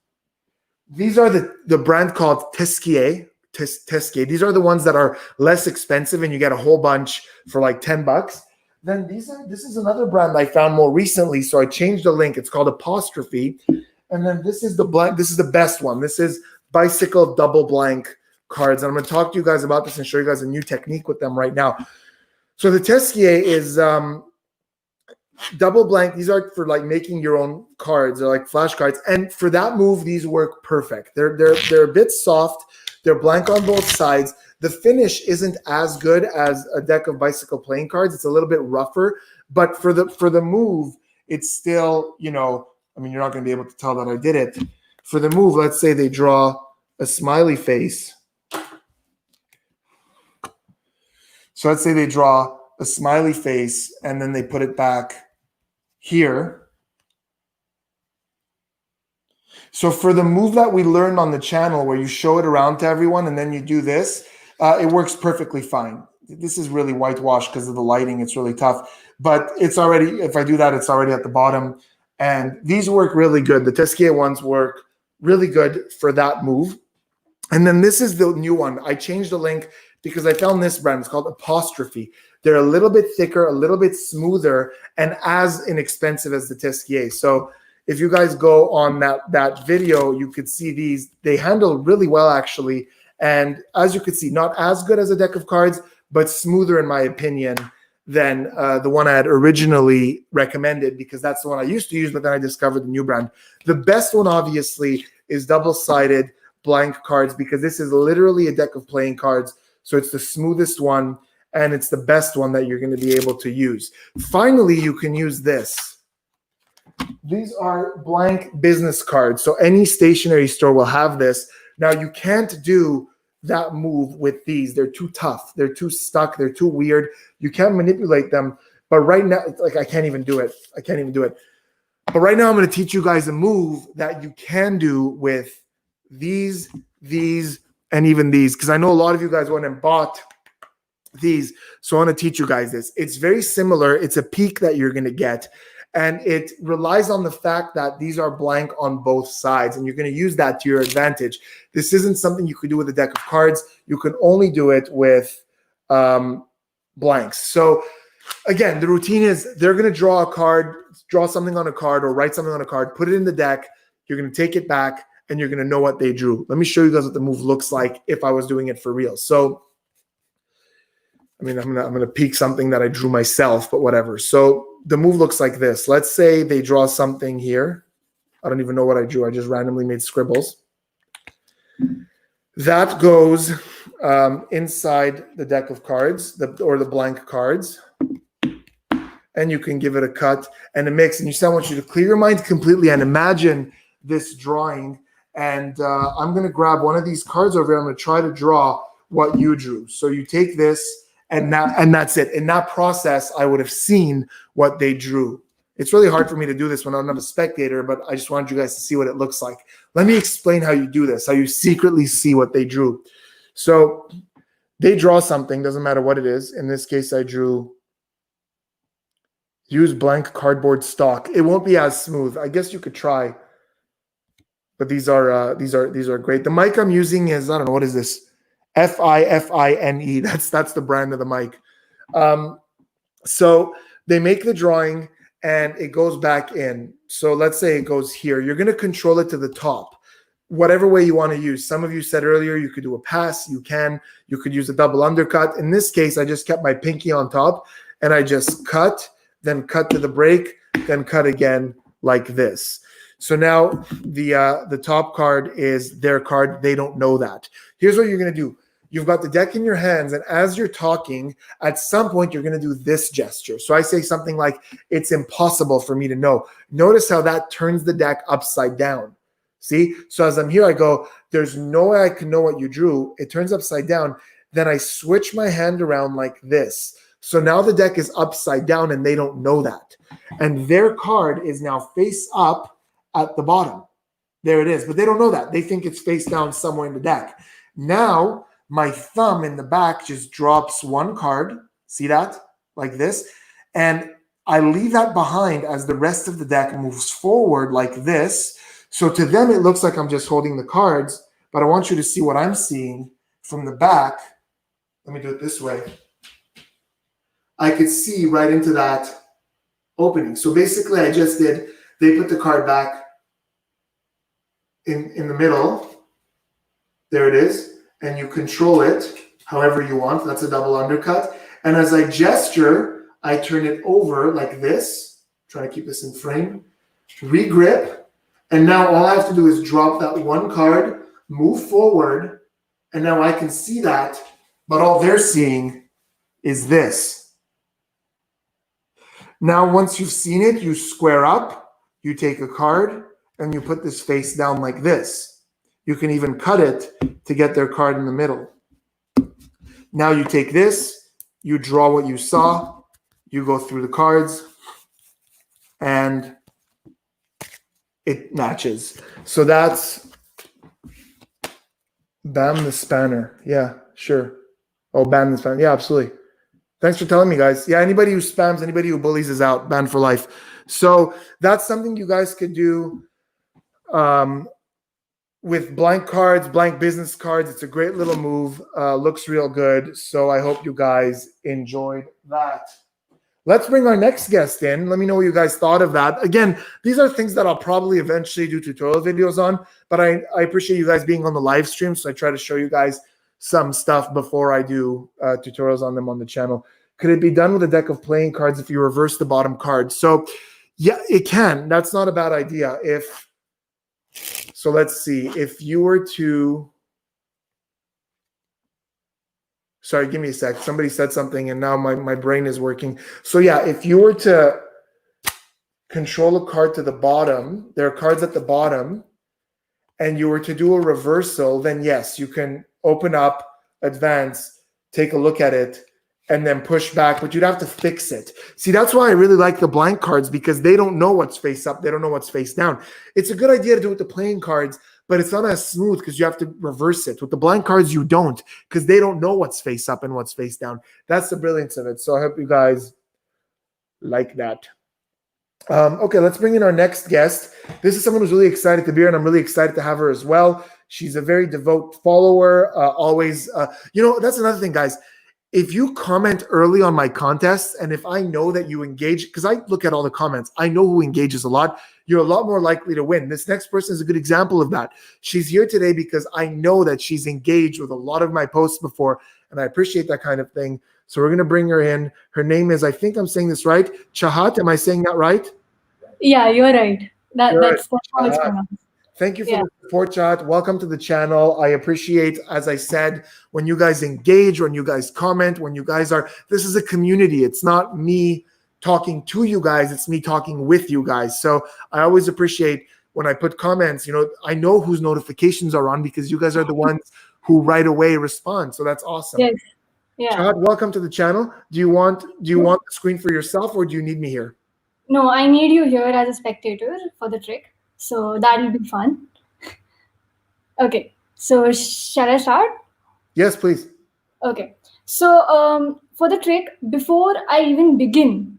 These are the brand called Tesquier. These are the ones that are less expensive, and you get a whole bunch for like $10. Then this is another brand I found more recently, so I changed the link. It's called Apostrophe. And then this is the blank. This is the best one. This is Bicycle Double Blank cards. And I'm going to talk to you guys about this and show you guys a new technique with them right now. So the Tesquier is double blank. These are for like making your own cards. They're like flashcards. And for that move, these work perfect. They're a bit soft. They're blank on both sides. The finish isn't as good as a deck of bicycle playing cards. It's a little bit rougher. But for the move, it's still, I mean, you're not going to be able to tell that I did it. For the move, let's say they draw a smiley face. So let's say they draw a smiley face and then they put it back here. So for the move that we learned on the channel, where you show it around to everyone and then you do this, it works perfectly fine. This is really whitewashed because of the lighting. It's really tough, but it's already, if I do that, it's already at the bottom. And these work really good. The Tesquier ones work really good for that move. And then this is the new one. I changed the link because I found this brand. It's called Apostrophe. They're a little bit thicker, a little bit smoother, and as inexpensive as the Tesquier. So if you guys go on that video, you could see these. They handle really well, actually. And as you could see, not as good as a deck of cards, but smoother, in my opinion, than the one I had originally recommended, because that's the one I used to use, but then I discovered the new brand. The best one, obviously, is double-sided blank cards, because this is literally a deck of playing cards. So it's the smoothest one, and it's the best one that you're going to be able to use. Finally, you can use this. These are blank business cards. So any stationery store will have this. Now, you can't do that move with these. They're too tough. They're too stuck. They're too weird. You can't manipulate them. But right now, like, I can't even do it. I can't even do it. But right now, I'm going to teach you guys a move that you can do with these, and even these, because I know a lot of you guys went and bought these. So I want to teach you guys this. It's very similar. It's a peek that you're going to get. And it relies on the fact that these are blank on both sides, and you're going to use that to your advantage. This isn't something you could do with a deck of cards. You can only do it with blanks. So again, the routine is they're going to draw a card, draw something on a card, or write something on a card, put it in the deck. You're going to take it back, and you're going to know what they drew. Let me show you guys what the move looks like if I was doing it for real. So, I mean, I'm gonna peek something that I drew myself, but whatever. So the move looks like this. Let's say they draw something here. I don't even know what I drew. I just randomly made scribbles. That goes inside the deck of cards, or the blank cards. And you can give it a cut and a mix. And I want you to clear your mind completely and imagine this drawing. And I'm going to grab one of these cards over here. I'm going to try to draw what you drew. So you take this, and that's it. In that process, I would have seen what they drew. It's really hard for me to do this when I'm not a spectator, but I just wanted you guys to see what it looks like. Let me explain how you do this, how you secretly see what they drew. So they draw something, doesn't matter what it is. In this case, I drew use blank cardboard stock. It won't be as smooth. I guess you could try, but these are great. The mic I'm using is, I don't know, what is this? FIFINE. That's the brand of the mic. So they make the drawing and it goes back in. So let's say it goes here. You're going to control it to the top, whatever way you want to use. Some of you said earlier you could do a pass. You could use a double undercut. In this case, I just kept my pinky on top and I just cut, then cut to the break, then cut again like this. So now the top card is their card. They don't know that. Here's what you're going to do. You've got the deck in your hands, and as you're talking, at some point, you're going to do this gesture. So I say something like, it's impossible for me to know. Notice how that turns the deck upside down. See? So as I'm here, I go, there's no way I can know what you drew. It turns upside down. Then I switch my hand around like this. So now the deck is upside down, and they don't know that. And their card is now face up at the bottom. There it is. But they don't know that. They think it's face down somewhere in the deck. Now, my thumb in the back just drops one card. See that? Like this. And I leave that behind as the rest of the deck moves forward like this. So to them, it looks like I'm just holding the cards, but I want you to see what I'm seeing from the back. Let me do it this way. I could see right into that opening. So basically I just did, they put the card back in the middle. There it is. And you control it however you want. That's a double undercut. And as I gesture, I turn it over like this. Try to keep this in frame. Regrip. And now all I have to do is drop that one card, move forward, and now I can see that, but all they're seeing is this. Now, once you've seen it, you square up, you take a card, and you put this face down like this. You can even cut it to get their card in the middle. Now you take this, you draw what you saw, you go through the cards, and it matches. So that's Bam the Spanner. Yeah, sure. Oh, Bam the Spanner. Yeah, absolutely. Thanks for telling me, guys. Yeah, anybody who spams, anybody who bullies is out, banned for life. So that's something you guys could do with blank cards, blank business cards. It's a great little move. Looks real good. So I hope you guys enjoyed that. Let's bring our next guest in. Let me know what you guys thought of that. Again, these are things that I'll probably eventually do tutorial videos on, but I appreciate you guys being on the live stream, so I try to show you guys some stuff before I do tutorials on them on the channel. Could it be done with a deck of playing cards if you reverse the bottom card? So yeah, it can. That's not a bad idea. So let's see. If you were to Sorry, give me a sec. Somebody said something and now my brain is working. So yeah, if you were to control a card to the bottom, there are cards at the bottom, and you were to do a reversal, then yes, you can open up, advance, take a look at it, and then push back, but you'd have to fix it. See, that's why I really like the blank cards, because they don't know what's face up. They don't know what's face down. It's a good idea to do it with the playing cards, but it's not as smooth because you have to reverse it. With the blank cards, you don't, because they don't know what's face up and what's face down. That's the brilliance of it. So I hope you guys like that. Okay, let's bring in our next guest. This is someone who's really excited to be here, and I'm really excited to have her as well. She's a very devout follower, always. That's another thing, guys. If you comment early on my contests, and if I know that you engage, because I look at all the comments, I know who engages a lot, you're a lot more likely to win. This next person is a good example of that. She's here today because I know that she's engaged with a lot of my posts before, and I appreciate that kind of thing. So we're going to bring her in. Her name is, I think I'm saying this right, Chahat. Am I saying that right? Yeah, you're right. That's how it's pronounced. Thank you for the support, Chahat. Welcome to the channel. I appreciate, as I said, when you guys engage, when you guys comment, when you guys are, this is a community. It's not me talking to you guys. It's me talking with you guys. So I always appreciate when I put comments, I know whose notifications are on because you guys are the ones who right away respond. So that's awesome. Yes. Yeah. Chahat, welcome to the channel. Do you want the screen for yourself, or do you need me here? No, I need you here as a spectator for the trick. So that'll be fun. Okay. So shall I start? Yes, please. Okay. So for the trick, before I even begin,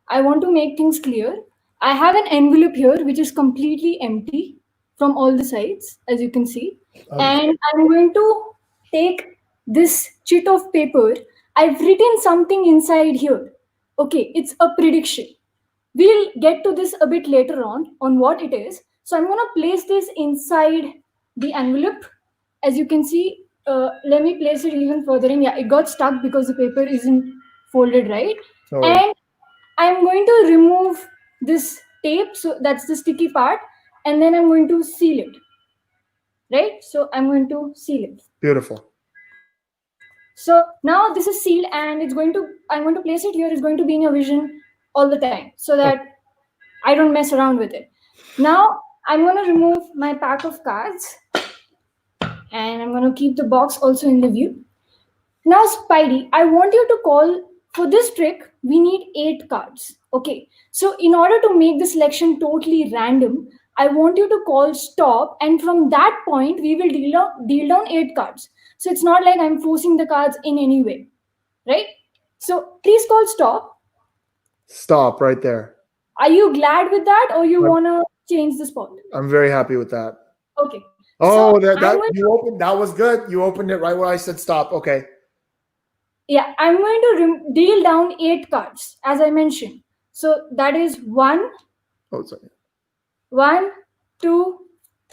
I want to make things clear. I have an envelope here which is completely empty from all the sides, as you can see. And I'm going to take this sheet of paper. I've written something inside here. Okay, it's a prediction. We'll get to this a bit later on what it is. So I'm going to place this inside the envelope. As you can see, let me place it even further in. Yeah, it got stuck because the paper isn't folded right. And I'm going to remove this tape. So that's the sticky part. And then I'm going to seal it. Right? So I'm going to seal it. Beautiful. So now this is sealed, and I'm going to place it here. It's going to be in your vision all the time so that I don't mess around with it. Now I'm going to remove my pack of cards, and I'm going to keep the box also in the view. Now, Spidey, I want you to call, for this trick, we need 8 cards. Okay. So in order to make the selection totally random, I want you to call stop, and from that point, we will deal down 8 cards. So it's not like I'm forcing the cards in any way, right? So please call stop. Stop right there. Are you glad with that, or you want to change the spot? I'm very happy with that. Okay. Oh, so that was good. You opened it right where I said stop. Okay. Yeah, I'm going to deal down 8 cards, as I mentioned. So that is 1, 2,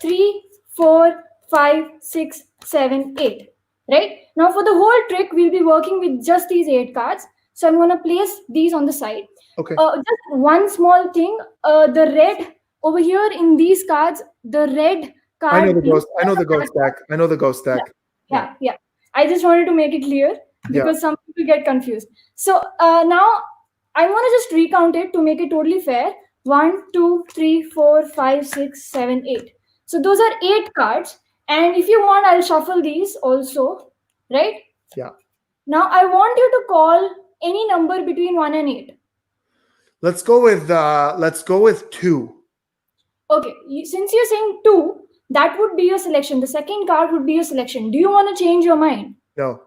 3, 4, 5, 6, 7, 8. Right? Now for the whole trick, we'll be working with just these 8 cards. So I'm going to place these on the side. Okay. Just one small thing. The red over here in these cards, the red card. I know the ghost. I know the ghost deck. I know the ghost deck. Yeah. I just wanted to make it clear because some people get confused. So now I want to just recount it to make it totally fair. 1, 2, 3, 4, 5, 6, 7, 8. So those are 8 cards. And if you want, I'll shuffle these also, right? Yeah. Now I want you to call any number between 1 and 8. Let's go with 2. Okay. Since you're saying 2, that would be your selection. The second card would be your selection. Do you want to change your mind? No.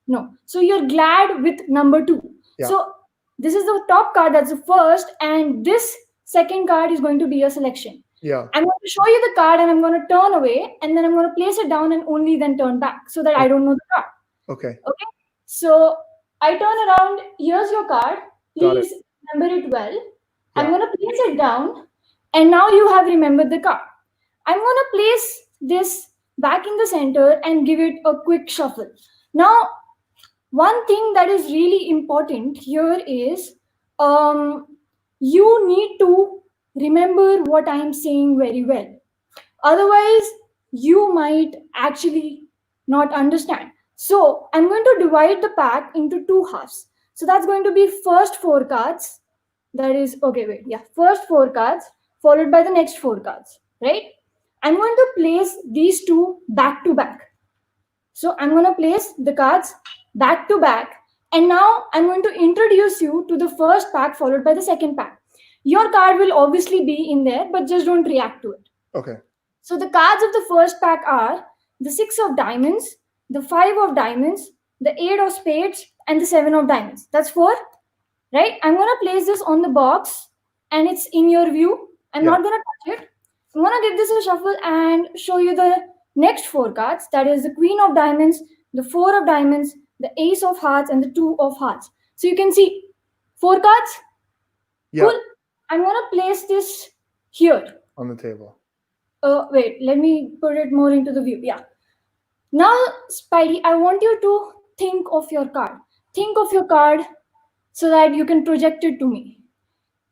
No. So you're glad with number 2. Yeah. So this is the top card. That's the first. And this second card is going to be your selection. Yeah. I'm going to show you the card, and I'm going to turn away, and then I'm going to place it down and only then turn back so that I don't know the card. Okay. Okay. So I turn around. Here's your card. Please remember it well. Yeah. I'm going to place it down, and now you have remembered the card. I'm going to place this back in the center and give it a quick shuffle. Now, one thing that is really important here is you need to remember what I am saying very well. Otherwise, you might actually not understand. So I'm going to divide the pack into 2 halves. So that's going to be first 4 cards. That is, okay, wait, yeah, first 4 cards followed by the next 4 cards, right? I'm going to place these 2 back to back. So I'm going to place the cards back to back. And now I'm going to introduce you to the first pack followed by the second pack. Your card will obviously be in there, but just don't react to it. Okay. So the cards of the first pack are the 6 of diamonds, the 5 of diamonds, the 8 of spades, and the 7 of diamonds. That's 4, right? I'm going to place this on the box and it's in your view. I'm not going to touch it. I'm going to give this a shuffle and show you the next 4 cards. That is the Queen of diamonds, the 4 of diamonds, the Ace of hearts, and the 2 of hearts. So you can see 4 cards. Yeah. Cool. I'm going to place this here. On the table. Wait, let me put it more into the view. Yeah. Now, Spidey, I want you to think of your card. Think of your card so that you can project it to me.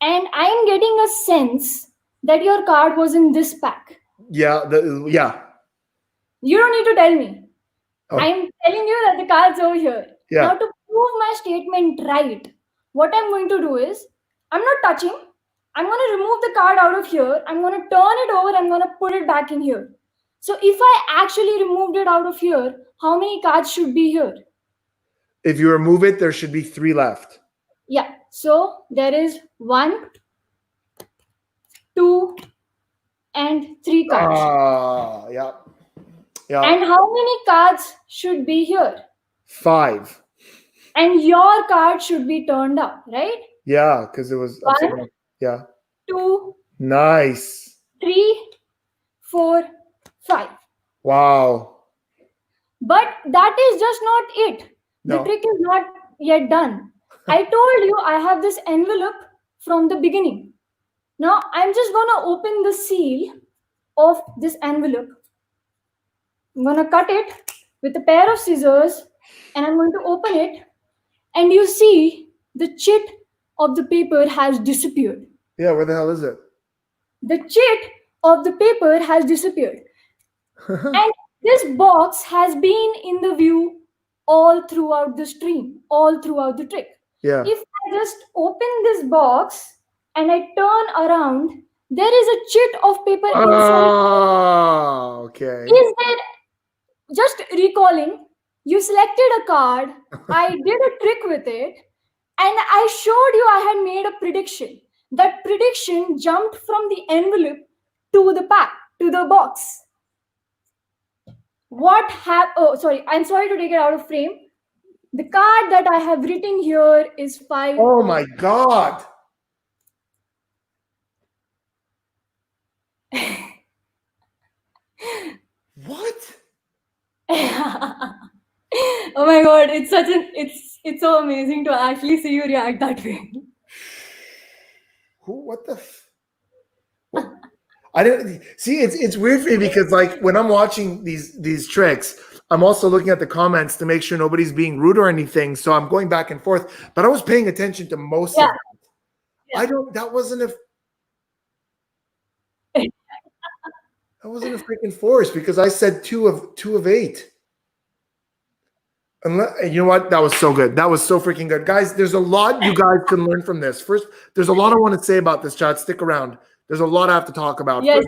And I'm getting a sense that your card was in this pack. Yeah. Yeah. You don't need to tell me. Oh. I'm telling you that the card's over here. Yeah. Now, to prove my statement right, what I'm going to do is, I'm not touching. I'm going to remove the card out of here. I'm going to turn it over. I'm going to put it back in here. So if I actually removed it out of here, how many cards should be here? If you remove it, there should be 3 left. Yeah. So there is 1, 2, and 3 cards. Ah, yeah. Yeah. And how many cards should be here? 5. And your card should be turned up, right? Yeah, because it was. 1, yeah. 2, Nice. 3, 4, 5. Wow. But that is just not it. The No. trick is not yet done. I told you I have this envelope from the beginning. Now I'm just going to open the seal of this envelope. I'm going to cut it with a pair of scissors and I'm going to open it. And you see the chit of the paper has disappeared. Yeah, where the hell is it? The chit of the paper has disappeared. And this box has been in the view all throughout the stream, all throughout the trick. Yeah. If I just open this box and I turn around, there is a chit of paper inside. Oh, okay. Is there, just recalling, you selected a card, I did a trick with it, and I showed you I had made a prediction. That prediction jumped from the envelope to the pack, to the box. What oh, sorry, I'm sorry to take it out of frame. The card that I have written here is 5. Oh my God. What? Oh my God, it's such an it's so amazing to actually see you react that way. What the? What? I didn't see. It's weird for me because like when I'm watching these tricks, I'm also looking at the comments to make sure nobody's being rude or anything. So I'm going back and forth. But I was paying attention to most of it. Yeah. I don't. That wasn't a. That wasn't a freaking force because I said 2 of 8. And you know what? That was so good. That was so freaking good. Guys, there's a lot you guys can learn from this. First, there's a lot I want to say about this, chat. Stick around. There's a lot I have to talk about. Yes.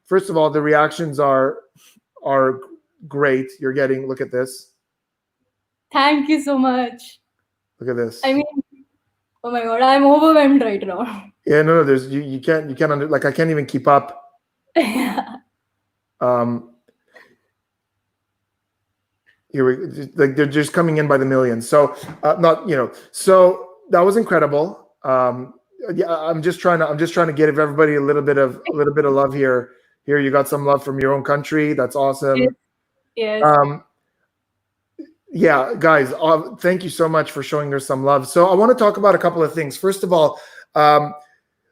First of all, the reactions are great. You're getting, look at this. Thank you so much. Look at this. I mean, oh my God, I'm overwhelmed right now. Yeah, no, there's you can't like I can't even keep up. Here like they're just coming in by the millions. So so that was incredible. Yeah, I'm just trying to give everybody a little bit of love here. Here you got some love from your own country. That's awesome. Yes. Yeah, guys, thank you so much for showing her some love. So I want to talk about a couple of things. First of all,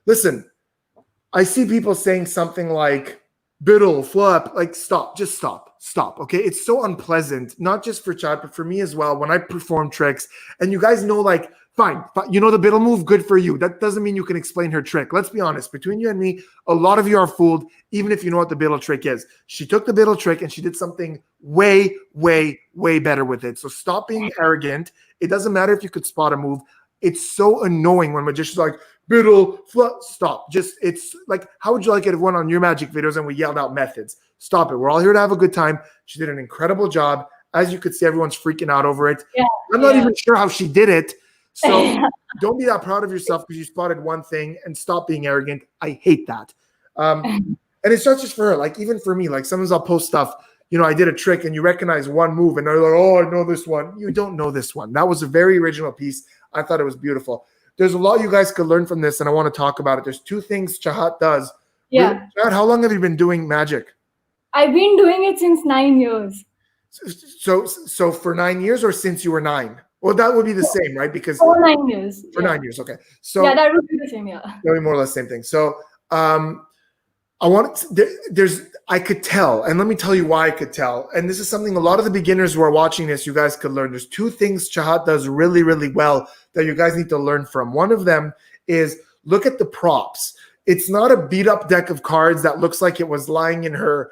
listen, I see people saying something like biddle, flop, like stop, just stop. Okay. It's so unpleasant, not just for chat, but for me as well. When I perform tricks and you guys know, like, fine, you know, the biddle move, good for you. That doesn't mean you can explain her trick. Let's be honest, between you and me, a lot of you are fooled, even if you know what the biddle trick is. She took the biddle trick and she did something way, way, way better with it. So stop being arrogant. It doesn't matter if you could spot a move. It's so annoying when magicians are like, biddle, stop. Just, it's like, how would you like it if one on your magic videos and we yelled out methods? Stop it. We're all here to have a good time. She did an incredible job. As you could see, everyone's freaking out over it. Yeah, I'm not even sure how she did it. So don't be that proud of yourself because you spotted one thing, and stop being arrogant. I hate that. And it's not just for her. Like, even for me, like sometimes I'll post stuff, you know, I did a trick and you recognize one move and they're like, oh, I know this one. You don't know this one. That was a very original piece. I thought it was beautiful. There's a lot you guys could learn from this, and I want to talk about it. There's two things Chahat does. Yeah. Chahat, how long have you been doing magic? I've been doing it since 9 years. So for 9 years, or since you were 9? Well, that would be the same, right? Because for 9 years. For 9 years, okay. So yeah, that would be the same, yeah. That would be more or less the same thing. So I could tell, and let me tell you why I could tell. And this is something a lot of the beginners who are watching this, you guys could learn. There's two things Chahat does really, really well that you guys need to learn from. One of them is look at the props. It's not a beat up deck of cards that looks like it was lying in her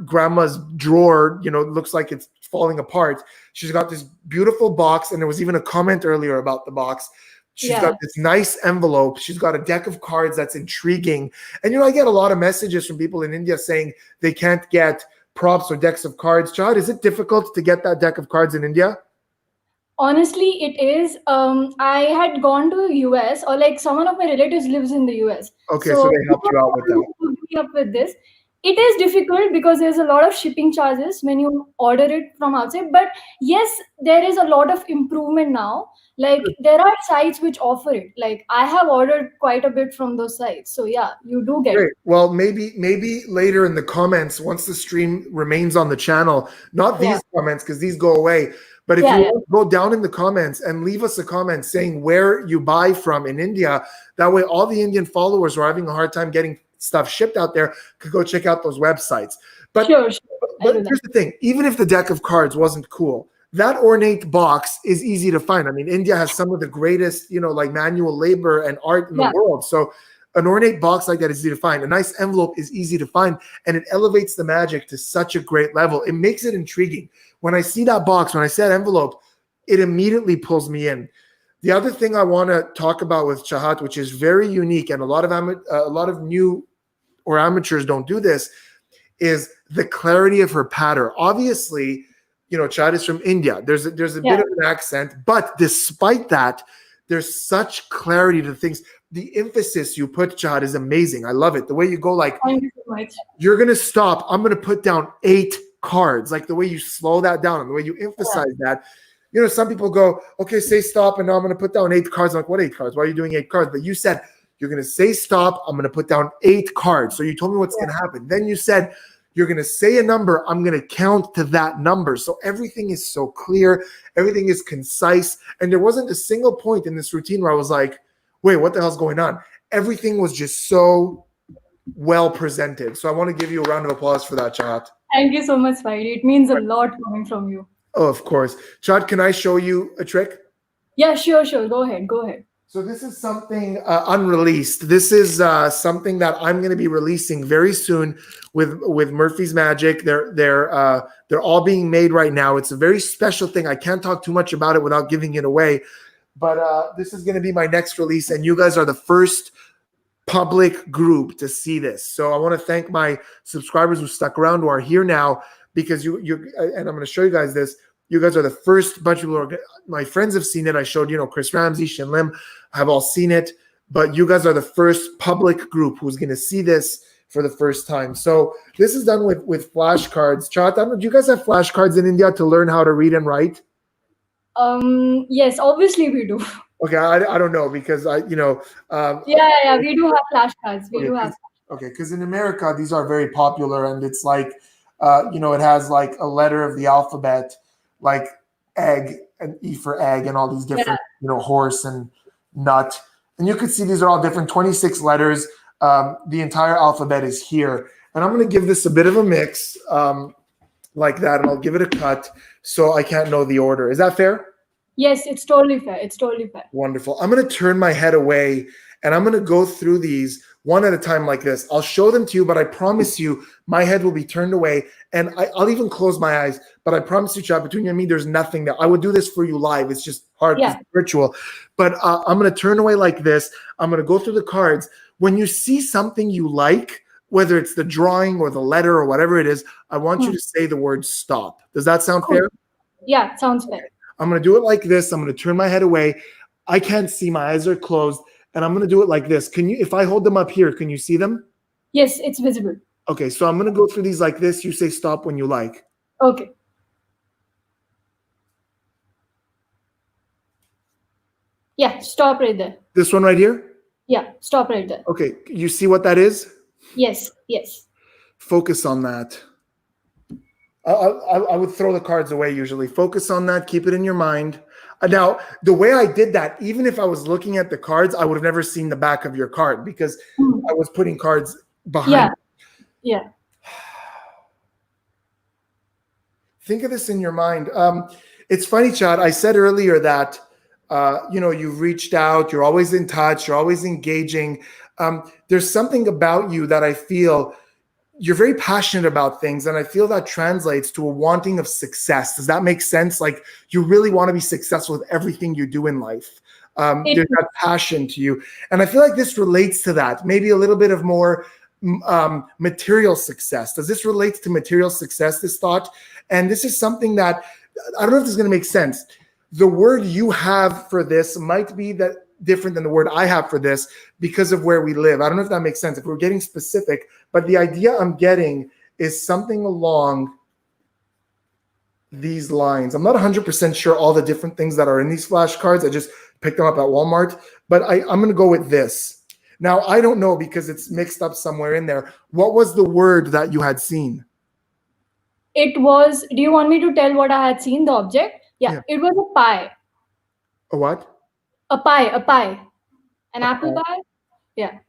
grandma's drawer. You know, it looks like it's falling apart. She's got this beautiful box, and there was even a comment earlier about the box. She's got this nice envelope. She's got a deck of cards that's intriguing. And, you know, I get a lot of messages from people in India saying they can't get props or decks of cards. Chad, is it difficult to get that deck of cards in India? Honestly, it is. I had gone to US, or like someone of my relatives lives in the US. Okay, so they helped you out with that. Hook me up with this. It is difficult because there's a lot of shipping charges when you order it from outside. But yes, there is a lot of improvement now. Like there are sites which offer it. Like I have ordered quite a bit from those sites. So yeah, you do get it. Well, maybe later in the comments, once the stream remains on the channel, not these comments because these go away. But if you go down in the comments and leave us a comment saying where you buy from in India, that way all the Indian followers who are having a hard time getting stuff shipped out there could go check out those websites. But, but here's the thing, even if the deck of cards wasn't cool, that ornate box is easy to find. I mean, India has some of the greatest, you know, like manual labor and art in the world. So an ornate box like that is easy to find. A nice envelope is easy to find, and it elevates the magic to such a great level. It makes it intriguing. When I see that box, when I see that envelope, it immediately pulls me in. The other thing I want to talk about with Chahat, which is very unique, and a lot of new or amateurs don't do this, is the clarity of her patter. Obviously, you know, Chahat is from India. There's a bit of an accent, but despite that, there's such clarity to things. The emphasis you put, Chahat, is amazing. I love it. The way you go, like, thank you so much. You're gonna stop. I'm gonna put down 8 cards. Like the way you slow that down and the way you emphasize that. You know, some people go, okay, say stop, and now I'm gonna put down 8 cards. I'm like, what 8 cards? Why are you doing 8 cards? But you said you're gonna say stop. I'm gonna put down 8 cards. So you told me what's gonna happen. Then you said you're going to say a number. I'm going to count to that number. So everything is so clear. Everything is concise. And there wasn't a single point in this routine where I was like, wait, what the hell's going on? Everything was just so well presented. So I want to give you a round of applause for that, Chahat. Thank you so much, Spidey. It means a lot coming from you. Oh, of course. Chahat, can I show you a trick? Yeah, sure. Go ahead. So this is something unreleased. This is something that I'm going to be releasing very soon with Murphy's Magic. They're all being made right now. It's a very special thing. I can't talk too much about it without giving it away. But this is going to be my next release, and you guys are the first public group to see this. So I want to thank my subscribers who stuck around, who are here now, because you and I'm going to show you guys this. You guys are the first bunch of people. My friends have seen it. I showed, Chris Ramsey, Shin Lim, have all seen it. But you guys are the first public group who's going to see this for the first time. So this is done with flashcards. Chahat, do you guys have flashcards in India to learn how to read and write? Yes, obviously we do. Okay, I don't know because we do have flashcards. We do have. Okay, because in America these are very popular, and it's like, it has like a letter of the alphabet, like egg and E for egg, and all these different, horse and nut, and you can see these are all different 26 letters. The entire alphabet is here, and I'm going to give this a bit of a mix, like that, and I'll give it a cut so I can't know the order. Is that fair? Yes, it's totally fair. Wonderful. I'm going to turn my head away, and I'm going to go through these one at a time like this. I'll show them to you, but I promise you my head will be turned away, and I'll even close my eyes, but I promise you, Chad, between you and me, there's nothing there. I would do this for you live. It's just hard because it's virtual. But I'm going to turn away like this. I'm going to go through the cards. When you see something you like, whether it's the drawing or the letter or whatever it is, I want you to say the word stop. Does that sound fair? Yeah, sounds fair. I'm going to do it like this. I'm going to turn my head away. I can't see. My eyes are closed. And I'm going to do it like this. Can you, if I hold them up here, can you see them? Yes, it's visible. Okay, so I'm going to go through these like this. You say stop when you like. Okay. Yeah, stop right there. This one right here? Yeah, stop right there. Okay, you see what that is? Yes, yes. Focus on that. I would throw the cards away usually. Focus on that. Keep it in your mind. Now, the way I did that, even if I was looking at the cards, I would have never seen the back of your card because I was putting cards behind. Yeah, yeah. Think of this in your mind. It's funny, Chad. I said earlier that you've reached out. You're always in touch. You're always engaging. There's something about you that I feel you're very passionate about things, and I feel that translates to a wanting of success. Does that make sense? Like you really want to be successful with everything you do in life. There's that passion to you. And I feel like this relates to that, maybe a little bit of more material success. Does this relate to material success, this thought? And this is something that, I don't know if this is going to make sense. The word you have for this might be that different than the word I have for this because of where we live. I don't know if that makes sense, if we're getting specific, but the idea I'm getting is something along these lines. I'm not 100% sure all the different things that are in these flashcards. I just picked them up at Walmart, but I'm going to go with this. Now, I don't know because it's mixed up somewhere in there. What was the word that you had seen? It was, do you want me to tell what I had seen, the object? Yeah. It was a pie. A what? A pie. An apple pie? Yeah.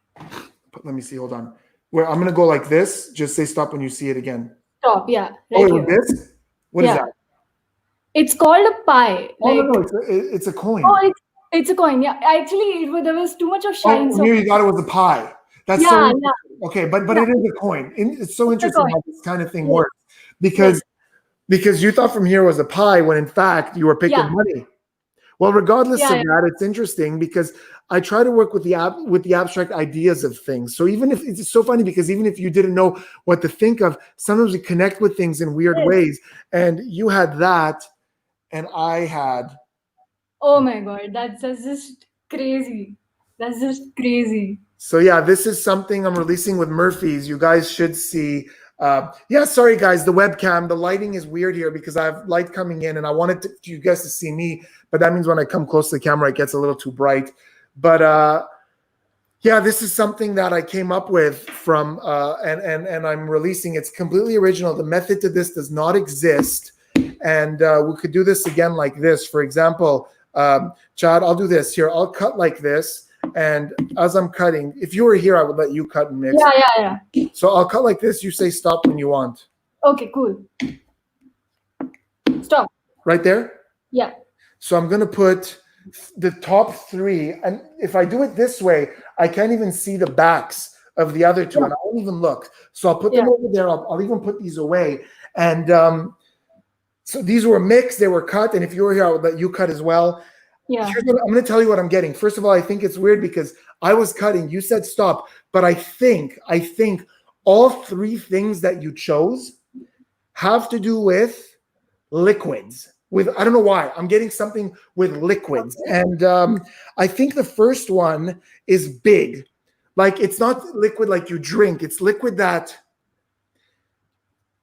Let me see. Hold on. Where I'm going to go like this. Just say stop when you see it again. Stop. Yeah. Right here. This? What is that? It's called a pie. Oh, no, it's a coin. Oh, it's a coin. Yeah. Actually, there was too much of shine. Oh, you thought it was a pie. That's okay, but it is a coin. It's so interesting how this kind of thing works because you thought from here was a pie when in fact you were picking money. Well, regardless of that, it's interesting because I try to work with the abstract ideas of things. So even if it's so funny because even if you didn't know what to think of, sometimes we connect with things in weird ways. And you had that, and I had. Oh my God, that's just crazy. That's just crazy. So yeah, this is something I'm releasing with Murphy's. You guys should see. Sorry guys, the webcam, the lighting is weird here because I have light coming in and I wanted you guys to see me, but that means when I come close to the camera, it gets a little too bright. But this is something that I came up with from, and I'm releasing. It's completely original. The method to this does not exist. And we could do this again like this. For example, Chad, I'll do this here. I'll cut like this. And as I'm cutting, if you were here, I would let you cut and mix. Yeah. So I'll cut like this. You say stop when you want. Okay, cool. Stop. Right there? Yeah. So I'm going to put the top three. And if I do it this way, I can't even see the backs of the other two. And I won't even look. So I'll put them over there. I'll even put these away. And so these were mixed. They were cut. And if you were here, I would let you cut as well. Yeah. I'm going to tell you what I'm getting. First of all, I think it's weird because I was cutting. You said stop. But I think all three things that you chose have to do with liquids. I don't know why. I'm getting something with liquids. And I think the first one is big. Like it's not liquid like you drink. It's liquid that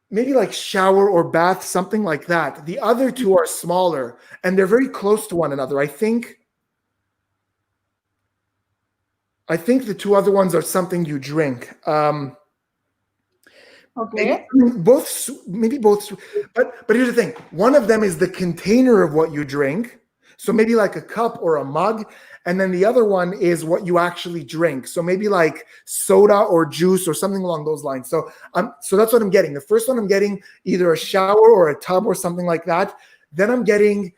maybe like shower or bath, something like that. The other two are smaller and they're very close to one another. I think the two other ones are something you drink. Okay. Maybe both. But here's the thing. One of them is the container of what you drink. So maybe like a cup or a mug. And then the other one is what you actually drink. So maybe like soda or juice or something along those lines. So that's what I'm getting. The first one I'm getting either a shower or a tub or something like that. Then I'm getting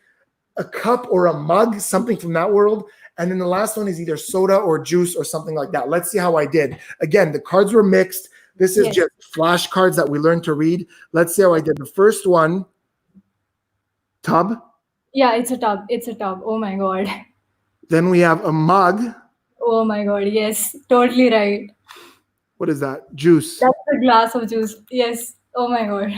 a cup or a mug, something from that world. And then the last one is either soda or juice or something like that. Let's see how I did. Again, the cards were mixed. This is Yes. just flashcards that we learned to read. Let's see how I did. The first one, tub. Yeah, it's a tub. It's a tub. Oh my God. Then we have a mug. Oh my God. Yes, totally right. What is that? Juice. That's a glass of juice. Yes. Oh my God.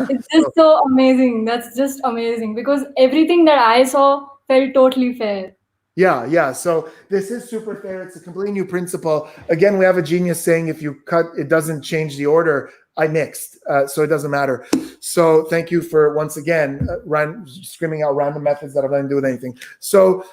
It's just so amazing. That's just amazing because everything that I saw felt totally fair. Yeah. So this is super fair. It's a completely new principle. Again, we have a genius saying if you cut, it doesn't change the order. I mixed, so it doesn't matter. So thank you for once again screaming out random methods that have nothing to do with anything. So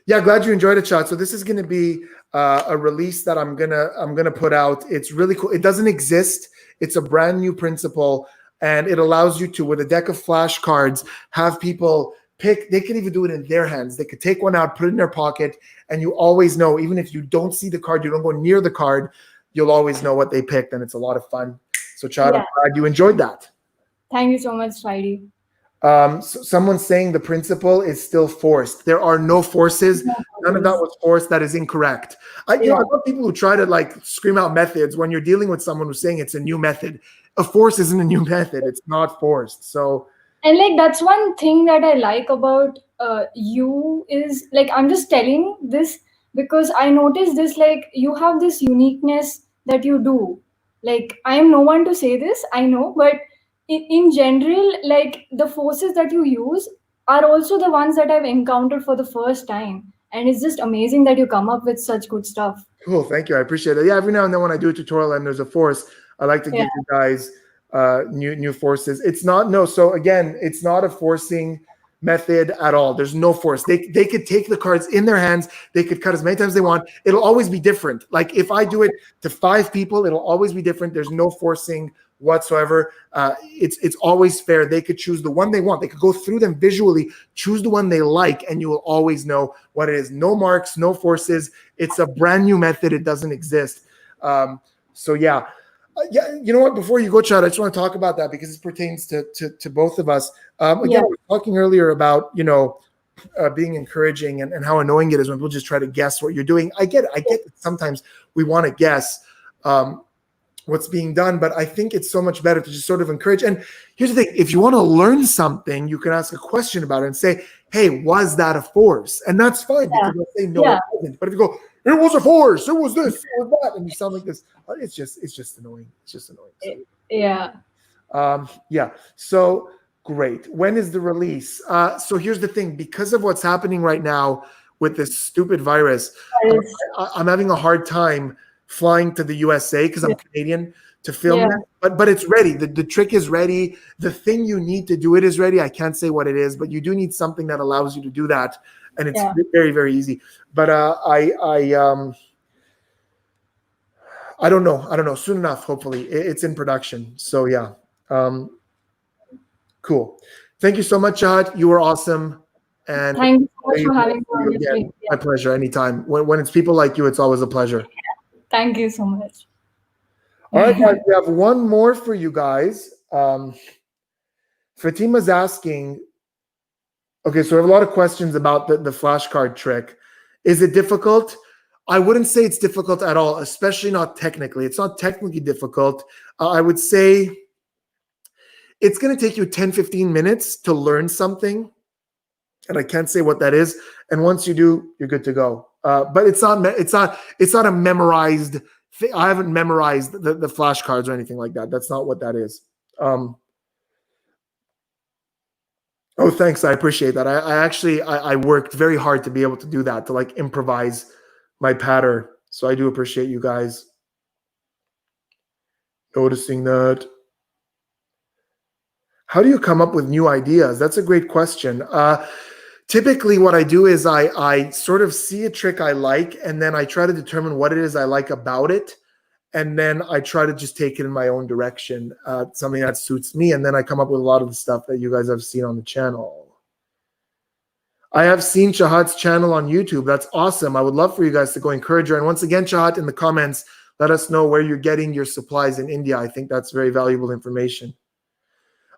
yeah, glad you enjoyed it, Chad. So this is going to be a release that I'm gonna put out. It's really cool. It doesn't exist. It's a brand new principle, and it allows you to, with a deck of flashcards, have people pick. They can even do it in their hands. They could take one out, put it in their pocket, and you always know, even if you don't see the card, you don't go near the card, you'll always know what they picked, and it's a lot of fun. So, Chad, Yeah. I'm glad you enjoyed that. Thank you so much, Spidey. So someone's saying the principle is still forced. There are no forces. None of that was forced. That is incorrect. I love people who try to like scream out methods when you're dealing with someone who's saying it's a new method. A force isn't a new method. It's not forced. So, And like that's one thing that I like about you is like I'm just telling this because I noticed this, like you have this uniqueness that you do. Like I am no one to say this, I know, but in general, like the forces that you use are also the ones that I've encountered for the first time. And it's just amazing that you come up with such good stuff. cool. Thank you. I appreciate it. Yeah, every now and then when I do a tutorial and there's a force, I like to give you guys new forces. It's not, no. So again, it's not a forcing method at all. There's no force. They could take the cards in their hands. They could cut as many times as they want. It'll always be different. Like if I do it to 5 people, it'll always be different. There's no forcing whatsoever. It's always fair. They could choose the one they want. They could go through them visually, choose the one they like, and you will always know what it is. No marks, no forces. It's a brand new method. It doesn't exist. So yeah. Yeah, you know what? Before you go, Chad, I just want to talk about that because it pertains to both of us. Again, we were talking earlier about being encouraging and how annoying it is when people just try to guess what you're doing. I get that sometimes we want to guess what's being done, but I think it's so much better to just sort of encourage. And here's the thing: if you want to learn something, you can ask a question about it and say, "Hey, was that a force?" And that's fine because they'll say no, it wasn't. But if you go, "It was a force. It was this. It was that," and you sound like this, it's just annoying. It's just annoying. So, yeah. So great. When is the release? So here's the thing: because of what's happening right now with this stupid virus, I'm having a hard time flying to the USA because I'm Canadian to film that. But it's ready. The trick is ready. The thing you need to do it is ready. I can't say what it is, but you do need something that allows you to do that, and it's very, very easy. But I don't know. Soon enough, hopefully, it's in production. So yeah, cool. Thank you so much, Chad. You were awesome. And thank you so much for having me on this week. My pleasure. Anytime. When it's people like you, it's always a pleasure. Thank you so much. All right, guys, we have one more for you guys. Fatima's asking, okay, so we have a lot of questions about the flashcard trick. Is it difficult? I wouldn't say it's difficult at all, especially not technically. It's not technically difficult. I would say it's going to take you 10, 15 minutes to learn something. And I can't say what that is. And once you do, you're good to go. But it's not a memorized thing. I haven't memorized the flashcards or anything like that. That's not what that is. Oh, thanks. I appreciate that. I worked very hard to be able to do that, to like improvise my pattern. So I do appreciate you guys noticing that. How do you come up with new ideas? That's a great question. Typically what I do is I sort of see a trick I like, and then I try to determine what it is I like about it. And then I try to just take it in my own direction, something that suits me. And then I come up with a lot of the stuff that you guys have seen on the channel. I have seen Chahat's channel on YouTube. That's awesome. I would love for you guys to go encourage her. And once again, Chahat, in the comments, let us know where you're getting your supplies in India. I think that's very valuable information.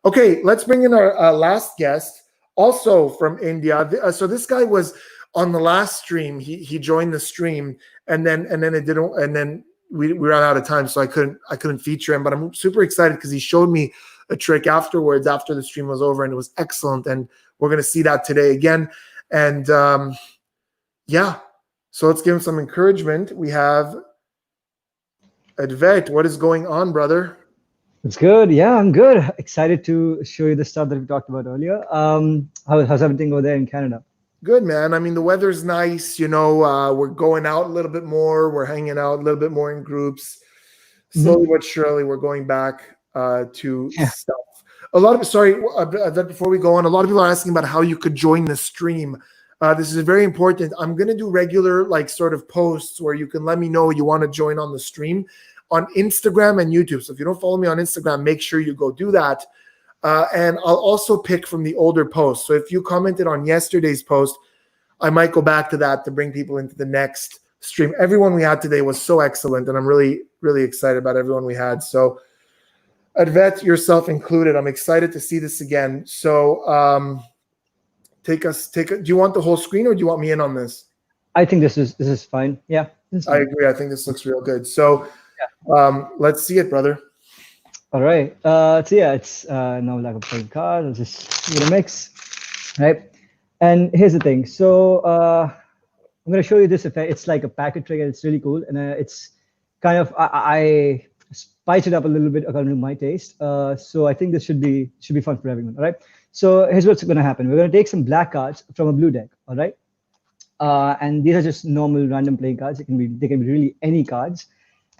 Okay, let's bring in our last guest, also from India. So this guy was on the last stream, he joined the stream, and then it didn't, and then we ran out of time, so I couldn't feature him. But I'm super excited because he showed me a trick afterwards, after the stream was over, and it was excellent. And we're gonna see that today again. And yeah, so let's give him some encouragement. We have Advet. What is going on, brother? It's good. Yeah, I'm good. Excited to show you the stuff that we talked about earlier. How's everything over there in Canada? Good, man. I mean, the weather's nice. You know, we're going out a little bit more. We're hanging out a little bit more in groups. Slowly but surely, we're going back to stuff. A lot of before we go on, a lot of people are asking about how you could join the stream. This is very important. I'm going to do regular sort of posts where you can let me know you want to join on the stream on Instagram and YouTube. So if you don't follow me on Instagram, make sure you go do that. And I'll also pick from the older posts. So if you commented on yesterday's post, I might go back to that to bring people into the next stream. Everyone we had today was so excellent, and I'm really, really excited about everyone we had. So Advet, yourself included, I'm excited to see this again. So do you want the whole screen, or do you want me in on this? I think this is fine. Yeah. I agree. I think this looks real good. So let's see it, brother. All right. So yeah, it's now like a playing card. I'll just give it a mix, right? And here's the thing. So I'm going to show you this effect. It's like a packet trick, and it's really cool. And it's kind of I spiced it up a little bit according to my taste. So I think this should be fun for everyone. All right. So here's what's going to happen. We're going to take some black cards from a blue deck. All right. And these are just normal random playing cards. They can be really any cards,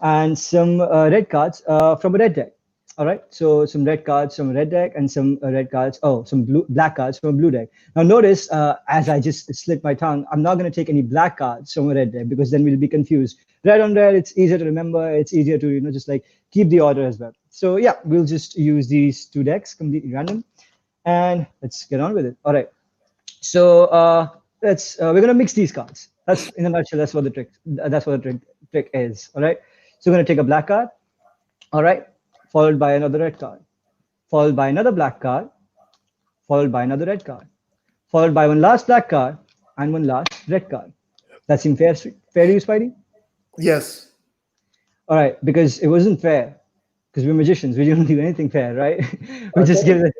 and some red cards from a red deck. All right, so some red cards from a red deck and some black cards from a blue deck. Now notice, as I just slipped my tongue, I'm not going to take any black cards from a red deck because then we'll be confused. Red on red, it's easier to remember. It's easier to just keep the order as well. So yeah, we'll just use these two decks completely random, and let's get on with it. All right, so we're gonna mix these cards. That's in a nutshell. That's what the trick is. All right, so we're gonna take a black card. All right. Followed by another red card, followed by another black card, followed by another red card, followed by one last black card and one last red card. That seemed fair to you, Spidey? Yes. All right, because it wasn't fair, because we're magicians. We don't do anything fair, right? We just give them.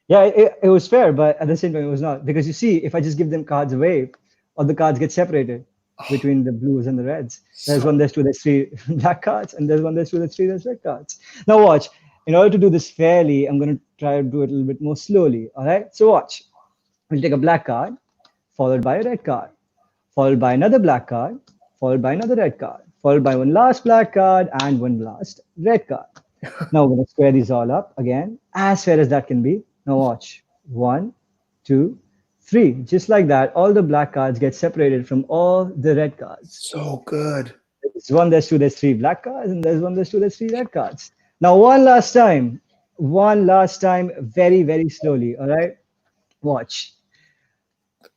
Yeah, it was fair, but at the same time, it was not. Because you see, if I just give them cards away, all the cards get separated between the blues and the reds. There's one, there's two, there's three black cards, and there's one, there's two, there's three, there's red cards. Now watch. In order to do this fairly, I'm going to try to do it a little bit more slowly. All right. So watch. We'll take a black card, followed by a red card, followed by another black card, followed by another red card, followed by one last black card and one last red card. Now we're going to square these all up again, as fair as that can be. Now watch. 1, 2, 3. Just like that, all the black cards get separated from all the red cards. So good. There's one, there's two, there's three black cards, and there's one, there's two, there's three red cards. Now one last time, very, very slowly. All right, watch.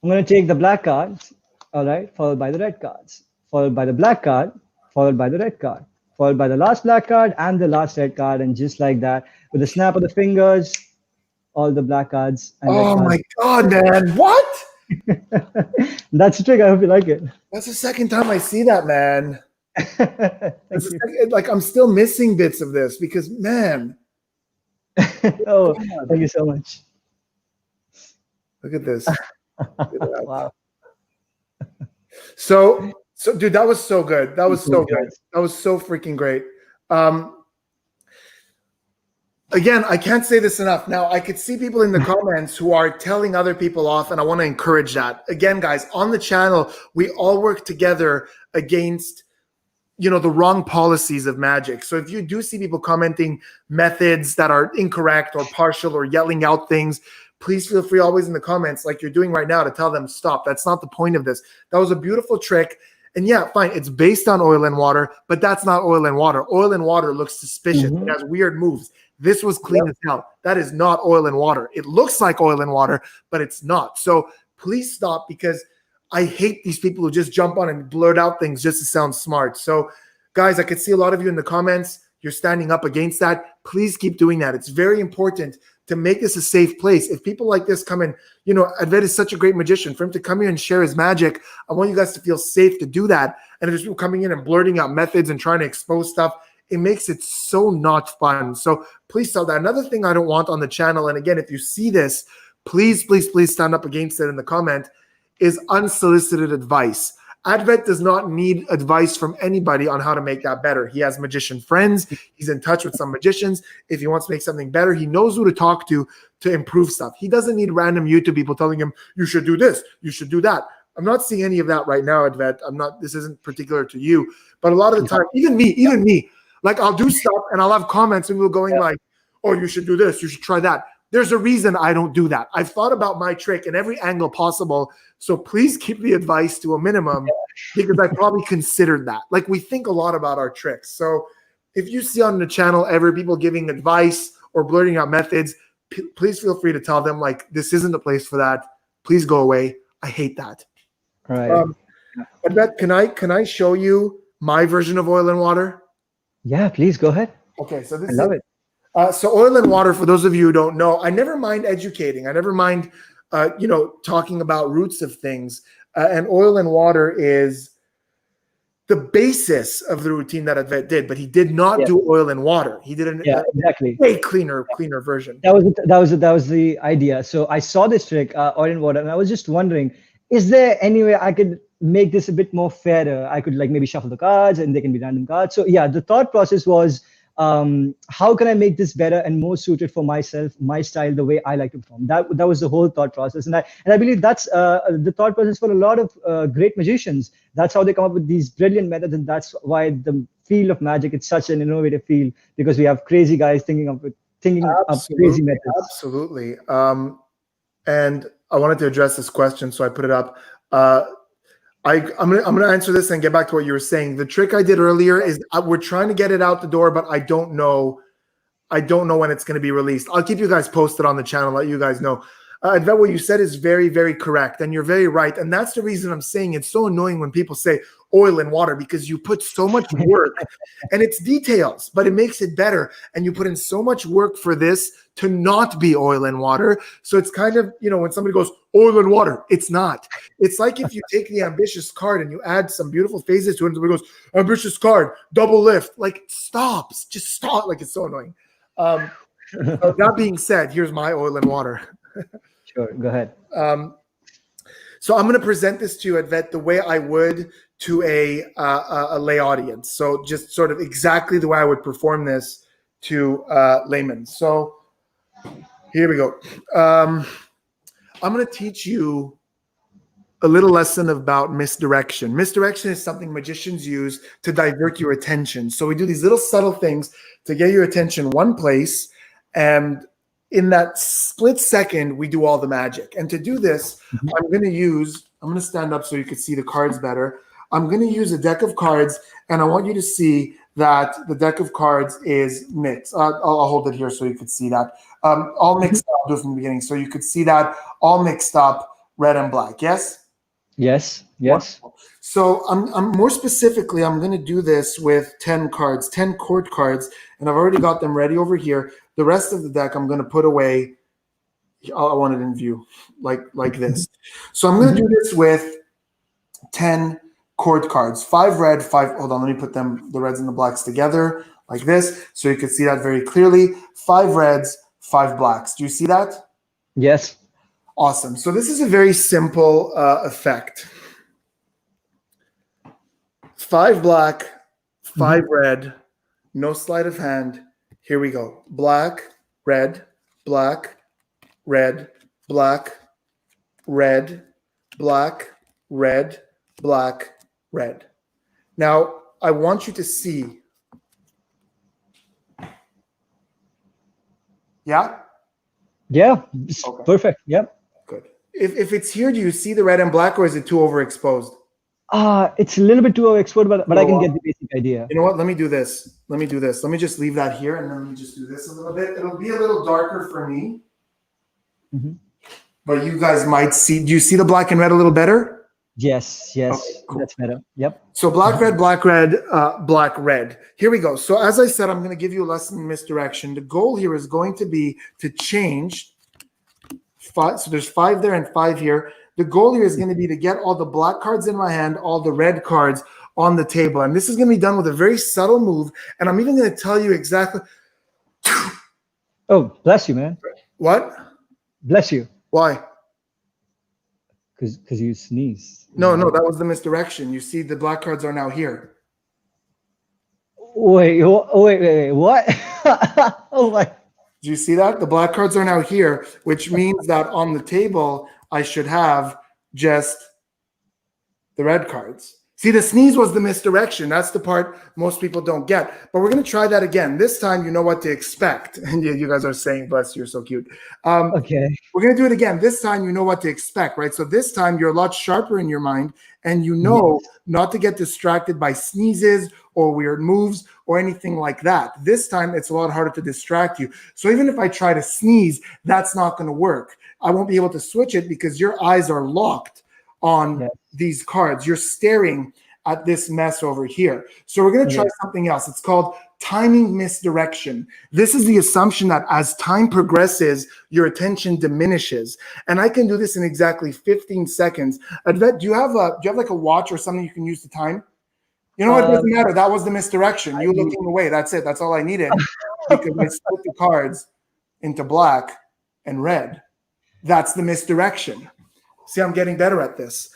I'm going to take the black cards, all right, followed by the red cards, followed by the black card, followed by the red card, followed by the last black card and the last red card, and just like that, with a snap of the fingers, all the black cards. And oh my God, man. What? That's a trick. I hope you like it. That's the second time I see that, man. I'm still missing bits of this because, man. Oh, thank you so much. Look at this. Wow. So, dude, that was so good. That was so good. That was so freaking great. Again, I can't say this enough. Now, I could see people in the comments who are telling other people off, and I want to encourage that. Again, guys, on the channel, we all work together against, the wrong policies of magic. So if you do see people commenting methods that are incorrect or partial or yelling out things, please feel free always in the comments, like you're doing right now, to tell them stop. That's not the point of this. That was a beautiful trick. And yeah, fine, it's based on oil and water, but that's not oil and water. Oil and water looks suspicious. It has weird moves. This was clean as hell. That is not oil and water. It looks like oil and water, but it's not. So please stop, because I hate these people who just jump on and blurt out things just to sound smart. So guys, I could see a lot of you in the comments. You're standing up against that. please keep doing that. It's very important to make this a safe place. If people like this come in, you know, Advet is such a great magician. For him to come here and share his magic, I want you guys to feel safe to do that. And if there's people coming in and blurting out methods and trying to expose stuff, it makes it so not fun. So please stop that. Another thing I don't want on the channel, and again, if you see this, please, please, please stand up against it in the comment, is unsolicited advice. Advet does not need advice from anybody on how to make that better. He has magician friends. He's in touch with some magicians. If he wants to make something better, he knows who to talk to improve stuff. He doesn't need random YouTube people telling him, you should do this, you should do that. I'm not seeing any of that right now, Advet. This isn't particular to you, but a lot of the time, even me, like I'll do stuff and I'll have comments and we're going like, oh, you should do this, you should try that. There's a reason I don't do that. I've thought about my trick in every angle possible. So please keep the advice to a minimum because I probably considered that. Like we think a lot about our tricks. So if you see on the channel ever people giving advice or blurting out methods, please feel free to tell them like, this isn't the place for that. Please go away. I hate that. Right. Advet, can I show you my version of oil and water? Yeah, please go ahead. Okay. So I love it. So oil and water, for those of you who don't know, I never mind educating. I never mind, you know, talking about roots of things. And oil and water is the basis of the routine that Advet did, but he did not do oil and water. He did exactly way cleaner version. That was the idea. So I saw this trick, oil and water, and I was just wondering, is there any way I could make this a bit more fairer? I could like maybe shuffle the cards and they can be random cards. So yeah, the thought process was, how can I make this better and more suited for myself, my style, the way I like to perform? That was the whole thought process, and I believe that's the thought process for a lot of great magicians. That's how they come up with these brilliant methods, and that's why the field of magic, it's such an innovative field, because we have crazy guys thinking up crazy methods. Absolutely. And I wanted to address this question, so I put it up. I'm gonna answer this and get back to what you were saying. The trick I did earlier is we're trying to get it out the door, but I don't know when it's going to be released. I'll keep you guys posted on the channel, let you guys know. Advet, what you said is very, very correct, and you're very right. And that's the reason I'm saying it's so annoying when people say oil and water, because you put so much work and it's details, but it makes it better. And you put in so much work for this to not be oil and water. So it's kind of, you know, when somebody goes oil and water, it's not. It's like if you take the ambitious card and you add some beautiful phases to it, and somebody goes, ambitious card, double lift, like stops, just stop. Like it's so annoying. That being said, here's my oil and water. Sure, go ahead. So I'm going to present this to you, Advet, the way I would to a lay audience. So just sort of exactly the way I would perform this to laymen. So here we go. I'm going to teach you a little lesson about misdirection. Misdirection is something magicians use to divert your attention. So we do these little subtle things to get your attention one place, and in that split second, we do all the magic. And to do this, I'm going to stand up so you can see the cards better. I'm going to use a deck of cards, and I want you to see that the deck of cards is mixed. I'll hold it here so you can see that. All mixed up. I'll do it from the beginning. So you could see that all mixed up, red and black. Yes? Yes. Wonderful. So I'm more specifically, I'm going to do this with 10 cards, 10 court cards, and I've already got them ready over here. The rest of the deck I'm going to put away. I want it in view like this. So I'm going to do this with 10 court cards, 5 red, 5. Hold on, let me put the reds and the blacks together like this so you can see that very clearly. 5 reds, 5 blacks. Do you see that? Yes. Awesome. So this is a very simple effect. 5 black, 5 red, no sleight of hand. Here we go. Black, red, black, red, black, red, black, red, black, red. Now, I want you to see. Yeah? Yeah. Okay. Perfect. Yep. Good. If it's here, do you see the red and black, or is it too overexposed? It's a little bit too overexposed, but I can get the basic idea. You know what? Let me do this. Let me just leave that here, and then let me just do this a little bit. It'll be a little darker for me. But you guys might see. Do you see the black and red a little better? Yes, yes, Okay, cool. that's better. Yep. So black, red, black, red, black, red. Here we go. So as I said, I'm going to give you a lesson in misdirection. The goal here is going to be to change 5. So there's 5 there and 5 here. The goal here is going to be to get all the black cards in my hand, all the red cards on the table. And this is going to be done with a very subtle move. And I'm even going to tell you exactly. Oh, bless you, man. What? Bless you. Why? Because you sneezed. No, that was the misdirection. You see the black cards are now here. Wait, what? Oh my. Do you see that? The black cards are now here, which means that on the table, I should have just the red cards. See, the sneeze was the misdirection. That's the part most people don't get. But we're going to try that again. This time, you know what to expect. And you guys are saying, bless, you're so cute. Okay. We're going to do it again. This time, you know what to expect, right? So this time, you're a lot sharper in your mind, and you know not to get distracted by sneezes or weird moves or anything like that. This time, it's a lot harder to distract you. So even if I try to sneeze, that's not going to work. I won't be able to switch it because your eyes are locked on these cards. You're staring at this mess over here. So we're going to try something else. It's called timing misdirection. This is the assumption that as time progresses, your attention diminishes. And I can do this in exactly 15 seconds. Advet, do you have like a watch or something you can use to time? You know what? It doesn't matter. That was the misdirection. You looking away. That's it. That's all I needed. Because I split the cards into black and red. That's the misdirection. See, I'm getting better at this.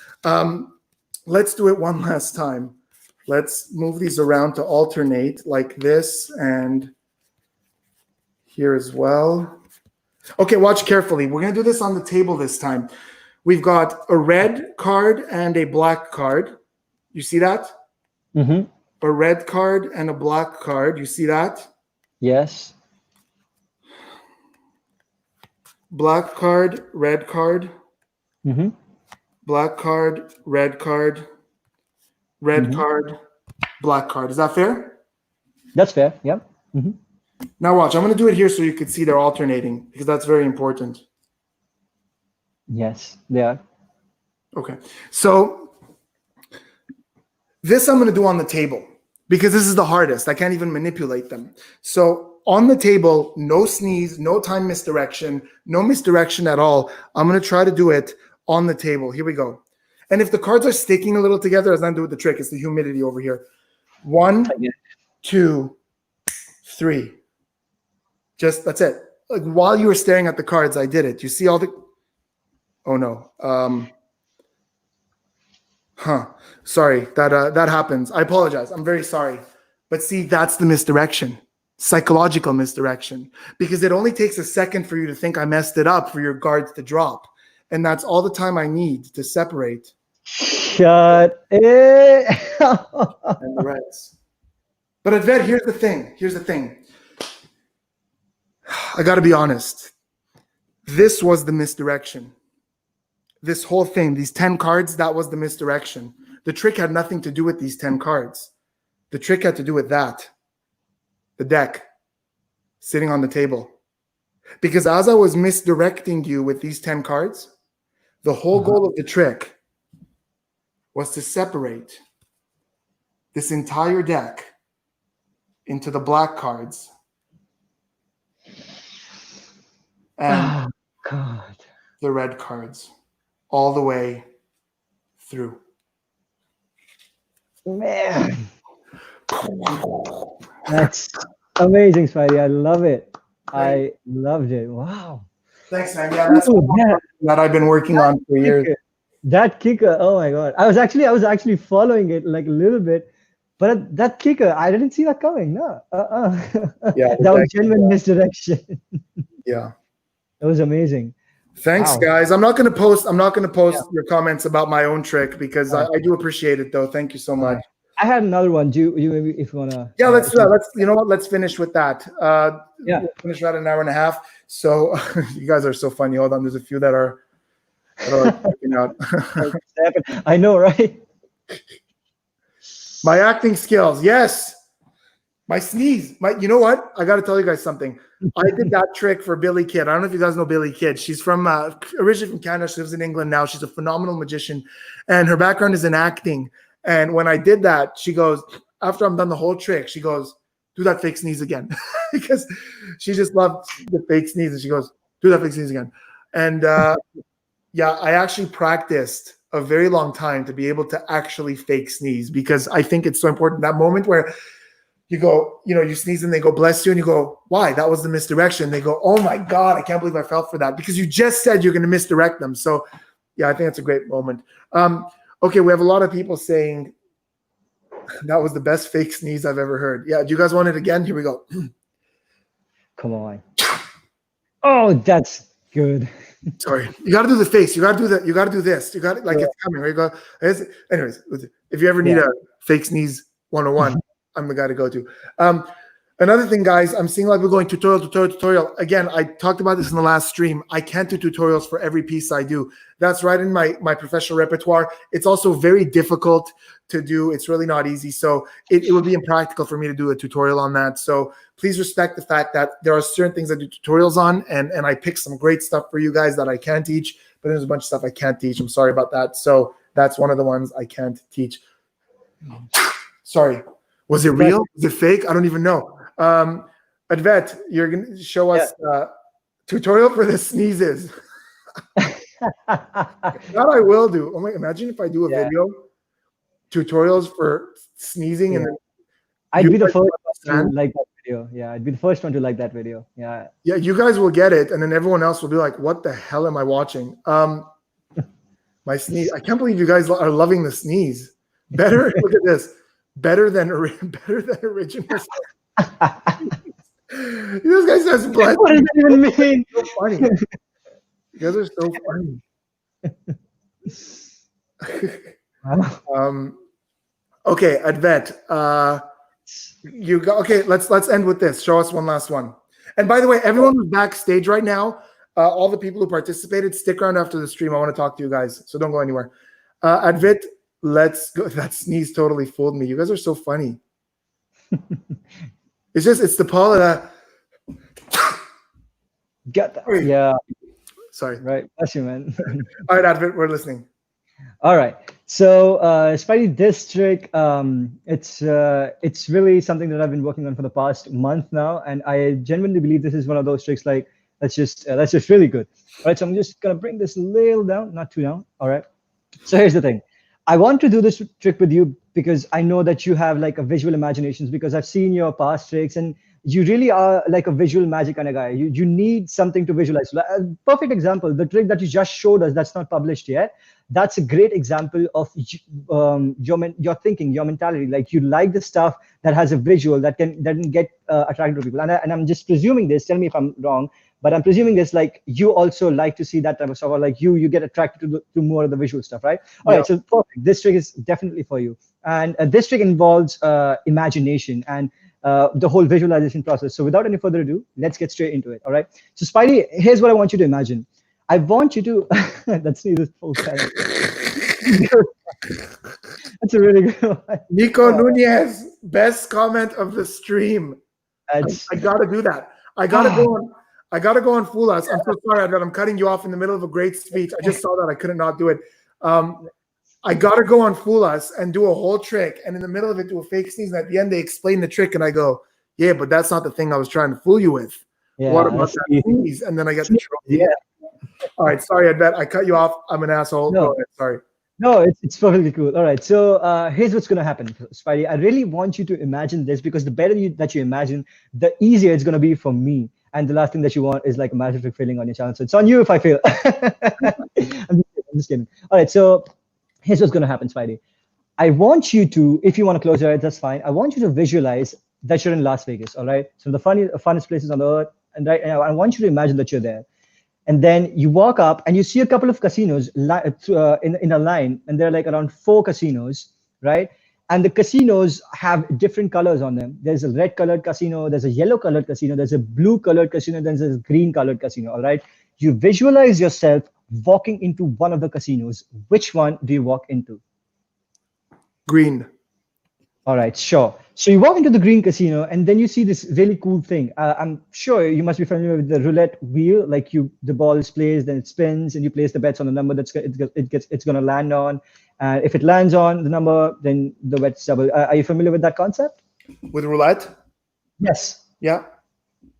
Let's do it one last time. Let's move these around to alternate like this and here as well. Okay, watch carefully. We're going to do this on the table this time. We've got a red card and a black card. You see that? Mm-hmm. A red card and a black card. You see that? Yes. Black card, red card. Mm-hmm. Black card, red card, red card, black card. Is that fair? That's fair. Yep. Mm-hmm. Now watch. I'm going to do it here so you can see they're alternating because that's very important. Yes, they are. Okay. So this I'm going to do on the table because this is the hardest. I can't even manipulate them. So on the table, no sneeze, no time misdirection, no misdirection at all. I'm going to try to do it on the table. Here we go. And if the cards are sticking a little together, as I'm doing the trick, it's the humidity over here. 1, 2, 3. Just, that's it. Like while you were staring at the cards, I did it. You see all the, oh no. Sorry, that happens. I apologize. I'm very sorry. But see, that's the misdirection. Psychological misdirection. Because it only takes a second for you to think I messed it up for your guards to drop. And that's all the time I need to separate. Shut it. And the reds. But Advet, here's the thing. I got to be honest. This was the misdirection. This whole thing, these 10 cards, that was the misdirection. The trick had nothing to do with these 10 cards. The trick had to do with that. The deck sitting on the table. Because as I was misdirecting you with these 10 cards, the whole goal of the trick was to separate this entire deck into the black cards and God. the red cards all the way through. Man. That's amazing, Spidey. I love it. I loved it. Wow. Thanks, man. Yeah, that's that I've been working on for years. That kicker, oh my God. I was actually following it like a little bit, but that kicker, I didn't see that coming. No. Yeah, that was genuine misdirection. Yeah. It was amazing. Thanks, guys. I'm not gonna post your comments about my own trick because I do appreciate it though. Thank you so much. I had another one. Do you maybe if you wanna? Yeah, let's do that. Let's finish with that. We'll finish about an hour and a half. So you guys are so funny. Hold on, there's a few that are freaking out. I know, right? My acting skills, yes. My sneeze. You know what? I got to tell you guys something. I did that trick for Billy Kidd. I don't know if you guys know Billy Kidd. She's from originally from Canada. She lives in England now. She's a phenomenal magician, and her background is in acting. And when I did that, she goes, after I'm done the whole trick, she goes, do that fake sneeze again, because she just loved the fake sneeze. And she goes, do that fake sneeze again. And yeah, I actually practiced a very long time to be able to actually fake sneeze, because I think it's so important. That moment where you go, you sneeze and they go, bless you. And you go, why? That was the misdirection. They go, oh my God, I can't believe I fell for that, because you just said you're going to misdirect them. So yeah, I think it's a great moment. Okay, we have a lot of people saying that was the best fake sneeze I've ever heard. Yeah, do you guys want it again? Here we go. Come on. Oh, that's good. Sorry, you got to do the face. You got to do that. You got to do this. You got it like it's coming. Right? You go. Anyways, if you ever need a fake sneeze 101, I'm the guy to go to. Another thing, guys, I'm seeing a lot of people going tutorial. Again, I talked about this in the last stream. I can't do tutorials for every piece I do. That's right in my professional repertoire. It's also very difficult to do. It's really not easy. So it would be impractical for me to do a tutorial on that. So please respect the fact that there are certain things I do tutorials on, and I pick some great stuff for you guys that I can teach, but there's a bunch of stuff I can't teach. I'm sorry about that. So that's one of the ones I can't teach. Sorry. Was it real? Was it fake? I don't even know. Advet, you're going to show us tutorial for the sneezes. That I will do. Oh my! Imagine if I do a video tutorials for sneezing, and then I'd be the first one to like that video. Yeah, I'd be the first one to like that video. Yeah. Yeah, you guys will get it, and then everyone else will be like, "What the hell am I watching?" My sneeze. I can't believe you guys are loving the sneeze. Better. Look at this. Better than original. This guy says blood. What does that even mean? So funny. You guys are so funny. Okay, Advet. You go. Okay, let's end with this. Show us one last one. And by the way, everyone who's backstage right now, all the people who participated, stick around after the stream. I want to talk to you guys, so don't go anywhere. Advet, let's go. That sneeze totally fooled me. You guys are so funny. It's the Paula. Get that. Yeah. Sorry. Right. Bless you, man. All right, Advent, we're listening. All right. So, Spidey, this trick, it's really something that I've been working on for the past month now, and I genuinely believe this is one of those tricks. Like, that's just really good. All right. So I'm just gonna bring this a little down, not too down. All right. So here's the thing. I want to do this trick with you because I know that you have like a visual imaginations, because I've seen your past tricks and you really are like a visual magic kind of guy. You need something to visualize. A perfect example, the trick that you just showed us that's not published yet. That's a great example of your thinking, your mentality. Like you like the stuff that has a visual that can get attracted to people. And I'm just presuming this, tell me if I'm wrong, but I'm presuming this, like you also like to see that type of stuff, or like you get attracted to more of the visual stuff, right? All right, so perfect. This trick is definitely for you. And this trick involves imagination and the whole visualization process. So without any further ado, let's get straight into it. All right. So Spidey, here's what I want you to imagine. I want you to let's see this full time. That's a really good one. Nico Nunez, best comment of the stream. I gotta do that. I gotta go on Fool Us. I'm so sorry, I'm cutting you off in the middle of a great speech. I just saw that. I couldn't not do it. I gotta go on Fool Us and do a whole trick, and in the middle of it do a fake sneeze, and at the end they explain the trick, and I go, yeah, but that's not the thing I was trying to fool you with. Yeah, what about that sneeze? And then I get the trophy. Yeah. All right, sorry, I cut you off. I'm an asshole. No. Go ahead. Sorry. No, it's perfectly cool. All right, so here's what's going to happen, Spidey. I really want you to imagine this, because the better that you imagine, the easier it's going to be for me. And the last thing that you want is like a magic trick failing on your channel. So it's on you if I fail. I'm just kidding. All right, so here's what's going to happen, Spidey. I want you to, if you want to close your eyes, that's fine. I want you to visualize that you're in Las Vegas, all right? So the funnest places on the earth, and I want you to imagine that you're there. And then you walk up and you see a couple of casinos in a line, and there are like around 4 casinos, right? And the casinos have different colors on them. There's a red colored casino, there's a yellow colored casino, there's a blue colored casino, then there's a green colored casino, all right? You visualize yourself walking into one of the casinos. Which one do you walk into? Green. All right, sure. So you walk into the green casino, and then you see this really cool thing. I'm sure you must be familiar with the roulette wheel. Like the ball is placed, then it spins, and you place the bets on the number it's going to land on. If it lands on the number, then the bet's double. Are you familiar with that concept? With roulette? Yes. Yeah.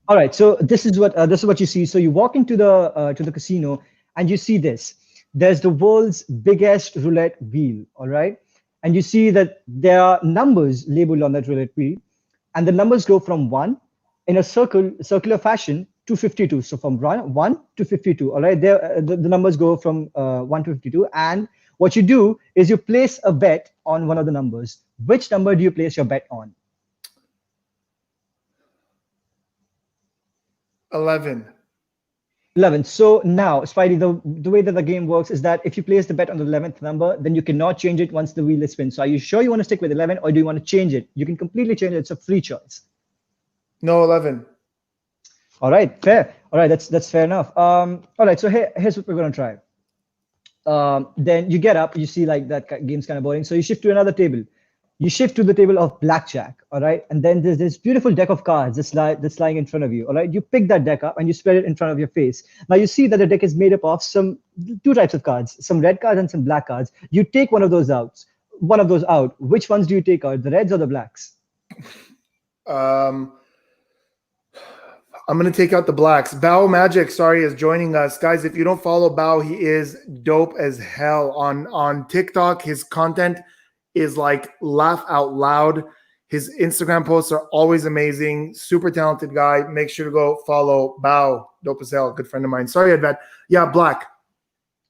All right. So this is what you see. So you walk into the casino, and you see this. There's the world's biggest roulette wheel. All right. And you see that there are numbers labeled on that roulette wheel, and the numbers go from 1 in a circular fashion to 52. So from 1 to 52. All right. There the numbers go from 1 to 52. And what you do is you place a bet on one of the numbers. Which number do you place your bet on? 11. 11. So now, Spidey, the way that the game works is that if you place the bet on the 11th number, then you cannot change it once the wheel is spin. So are you sure you want to stick with 11, or do you want to change it? You can completely change it. It's a free choice. No, 11. All right, fair. All right, that's fair enough. All right, so here's what we're going to try. Then you get up, you see like that game's kind of boring. So you shift to another table. You shift to the table of blackjack, all right? And then there's this beautiful deck of cards that's lying in front of you, all right? You pick that deck up and you spread it in front of your face. Now you see that the deck is made up of two types of cards, some red cards and some black cards. You take one of those out. Which ones do you take out, the reds or the blacks? I'm going to take out the blacks. Bao Magic, is joining us. Guys, if you don't follow Bao, he is dope as hell on TikTok. His content is like laugh out loud. His Instagram posts are always amazing. Super talented guy. Make sure to go follow Bao. Dope as hell. Good friend of mine. Sorry, Advat. Yeah, black.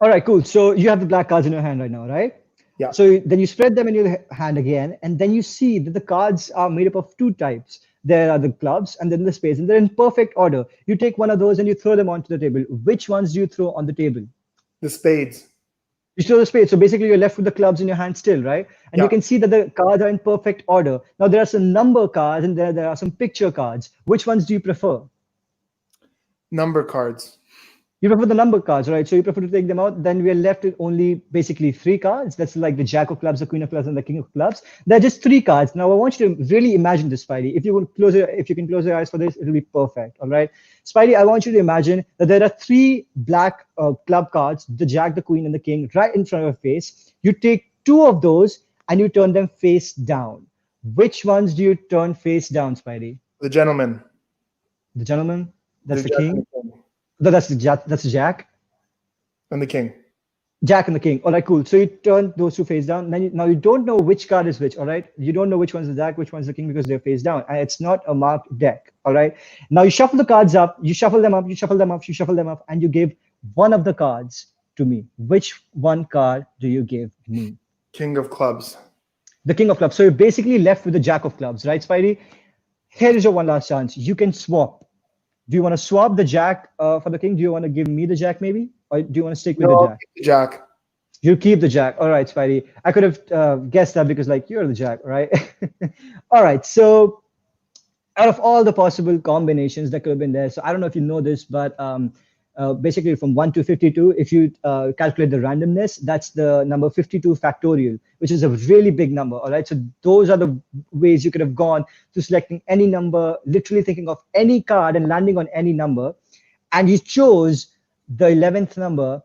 All right, cool. So you have the black cards in your hand right now, right? Yeah. So then you spread them in your hand again, and then you see that the cards are made up of two types. There are the clubs and then the spades, and they're in perfect order. You take one of those and you throw them onto the table. Which ones do you throw on the table? The spades. You throw the spades. So basically you're left with the clubs in your hand still, right? And you can see that the cards are in perfect order. Now there are some number cards and there are some picture cards. Which ones do you prefer? Number cards. You prefer the number cards, right? So you prefer to take them out. Then we are left with only basically 3 cards. That's like the Jack of Clubs, the Queen of Clubs, and the King of Clubs. They're just 3 cards. Now I want you to really imagine this, Spidey. If you can close your eyes for this, it'll be perfect. All right, Spidey. I want you to imagine that there are 3 black club cards: the Jack, the Queen, and the King, right in front of your face. You take 2 of those and you turn them face down. Which ones do you turn face down, Spidey? The gentleman. The gentleman. That's the Jack King. and the King. No, that's the Jack. And the King. Jack and the King. All right, cool. So you turn those 2 face down. Now you don't know which card is which. All right, you don't know which one's the Jack, which one's the King, because they're face down, and it's not a marked deck. All right. Now you shuffle the cards up. You shuffle them up. You shuffle them up. You shuffle them up, and you give one of the cards to me. Which one card do you give me? King of Clubs. The King of Clubs. So you're basically left with the Jack of Clubs, right, Spidey? Here is your one last chance. You can swap. Do you want to swap the Jack for the King? Do you want to give me the Jack maybe? Or do you want to stick with the Jack? Jack. You keep the Jack. All right, Spidey. I could have guessed that because like you're the Jack, right? All right. So out of all the possible combinations that could have been there, so I don't know if you know this, but basically from 1 to 52, if you calculate the randomness, that's the number 52 factorial, which is a really big number. All right. So those are the ways you could have gone to selecting any number, literally thinking of any card and landing on any number. And you chose the 11th number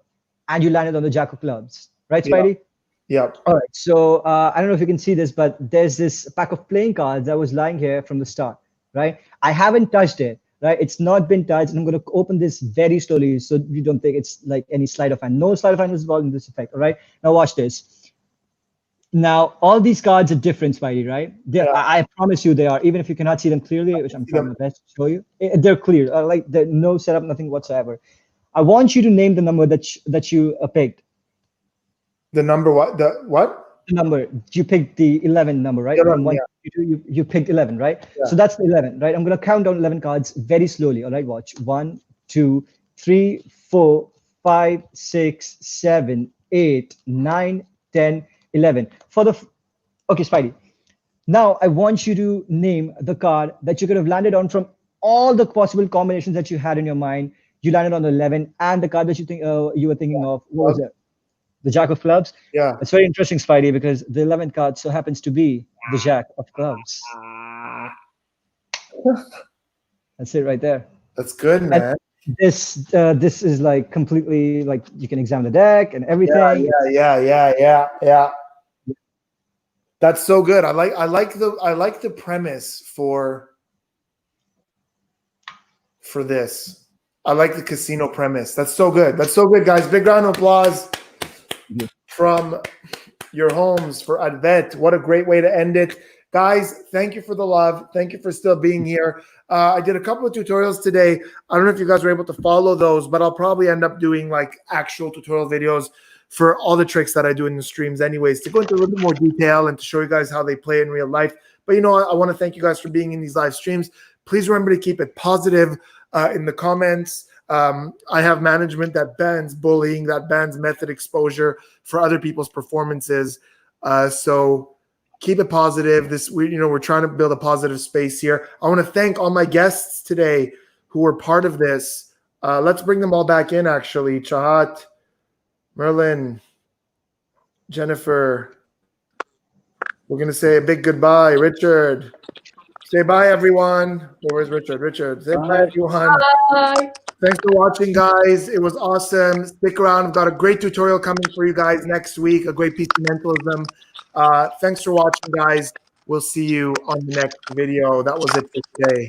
and you landed on the Jack of Clubs. Right, Spidey? Yeah. All right. So I don't know if you can see this, but there's this pack of playing cards that was lying here from the start. Right. I haven't touched it. Right, it's not been touched, and I'm going to open this very slowly so you don't think it's like any sleight of hand. No sleight of hand is involved in this effect. All right, now watch this. Now all these cards are different, Spidey. Right? I promise you they are. Even if you cannot see them clearly, which I'm trying my best to show you, they're clear. Like there's no setup, nothing whatsoever. I want you to name the number that you picked. The number what? The what? The number you picked, the 11 number, right? From 1 to 2, you picked 11, right? Yeah. So that's the 11, right? I'm going to count down 11 cards very slowly. All right, watch. 1, 2, 3, 4, 5, 6, 7, 8, 9, 10, 11. Okay, Spidey. Now I want you to name the card that you could have landed on from all the possible combinations that you had in your mind. You landed on the 11, and the card that you were thinking of. What was it? the Jack of Clubs. Yeah. It's very interesting, Spidey, because the 11th card so happens to be the Jack of Clubs. That's it right there. That's good, man. This is like completely like you can examine the deck and everything. Yeah. That's so good. I like the premise for this. I like the casino premise. That's so good. That's so good, guys. Big round of applause from your homes for Advet. What a great way to end it. Guys, thank you for the love. Thank you for still being here. I did a couple of tutorials today. I don't know if you guys were able to follow those, but I'll probably end up doing like actual tutorial videos for all the tricks that I do in the streams anyways, to go into a little bit more detail and to show you guys how they play in real life. But you know, I want to thank you guys for being in these live streams. Please remember to keep it positive in the comments. I have management that bans bullying, that bans method exposure for other people's performances. So keep it positive. We're trying to build a positive space here. I want to thank all my guests today who were part of this. Let's bring them all back in, actually. Chahat, Merlin, Jennifer. We're going to say a big goodbye. Richard. Say bye, everyone. Where's Richard? Richard, say bye, everyone. Bye. Thanks for watching, guys. It was awesome. Stick around. We've got a great tutorial coming for you guys next week, a great piece of mentalism. Thanks for watching, guys. We'll see you on the next video. That was it for today.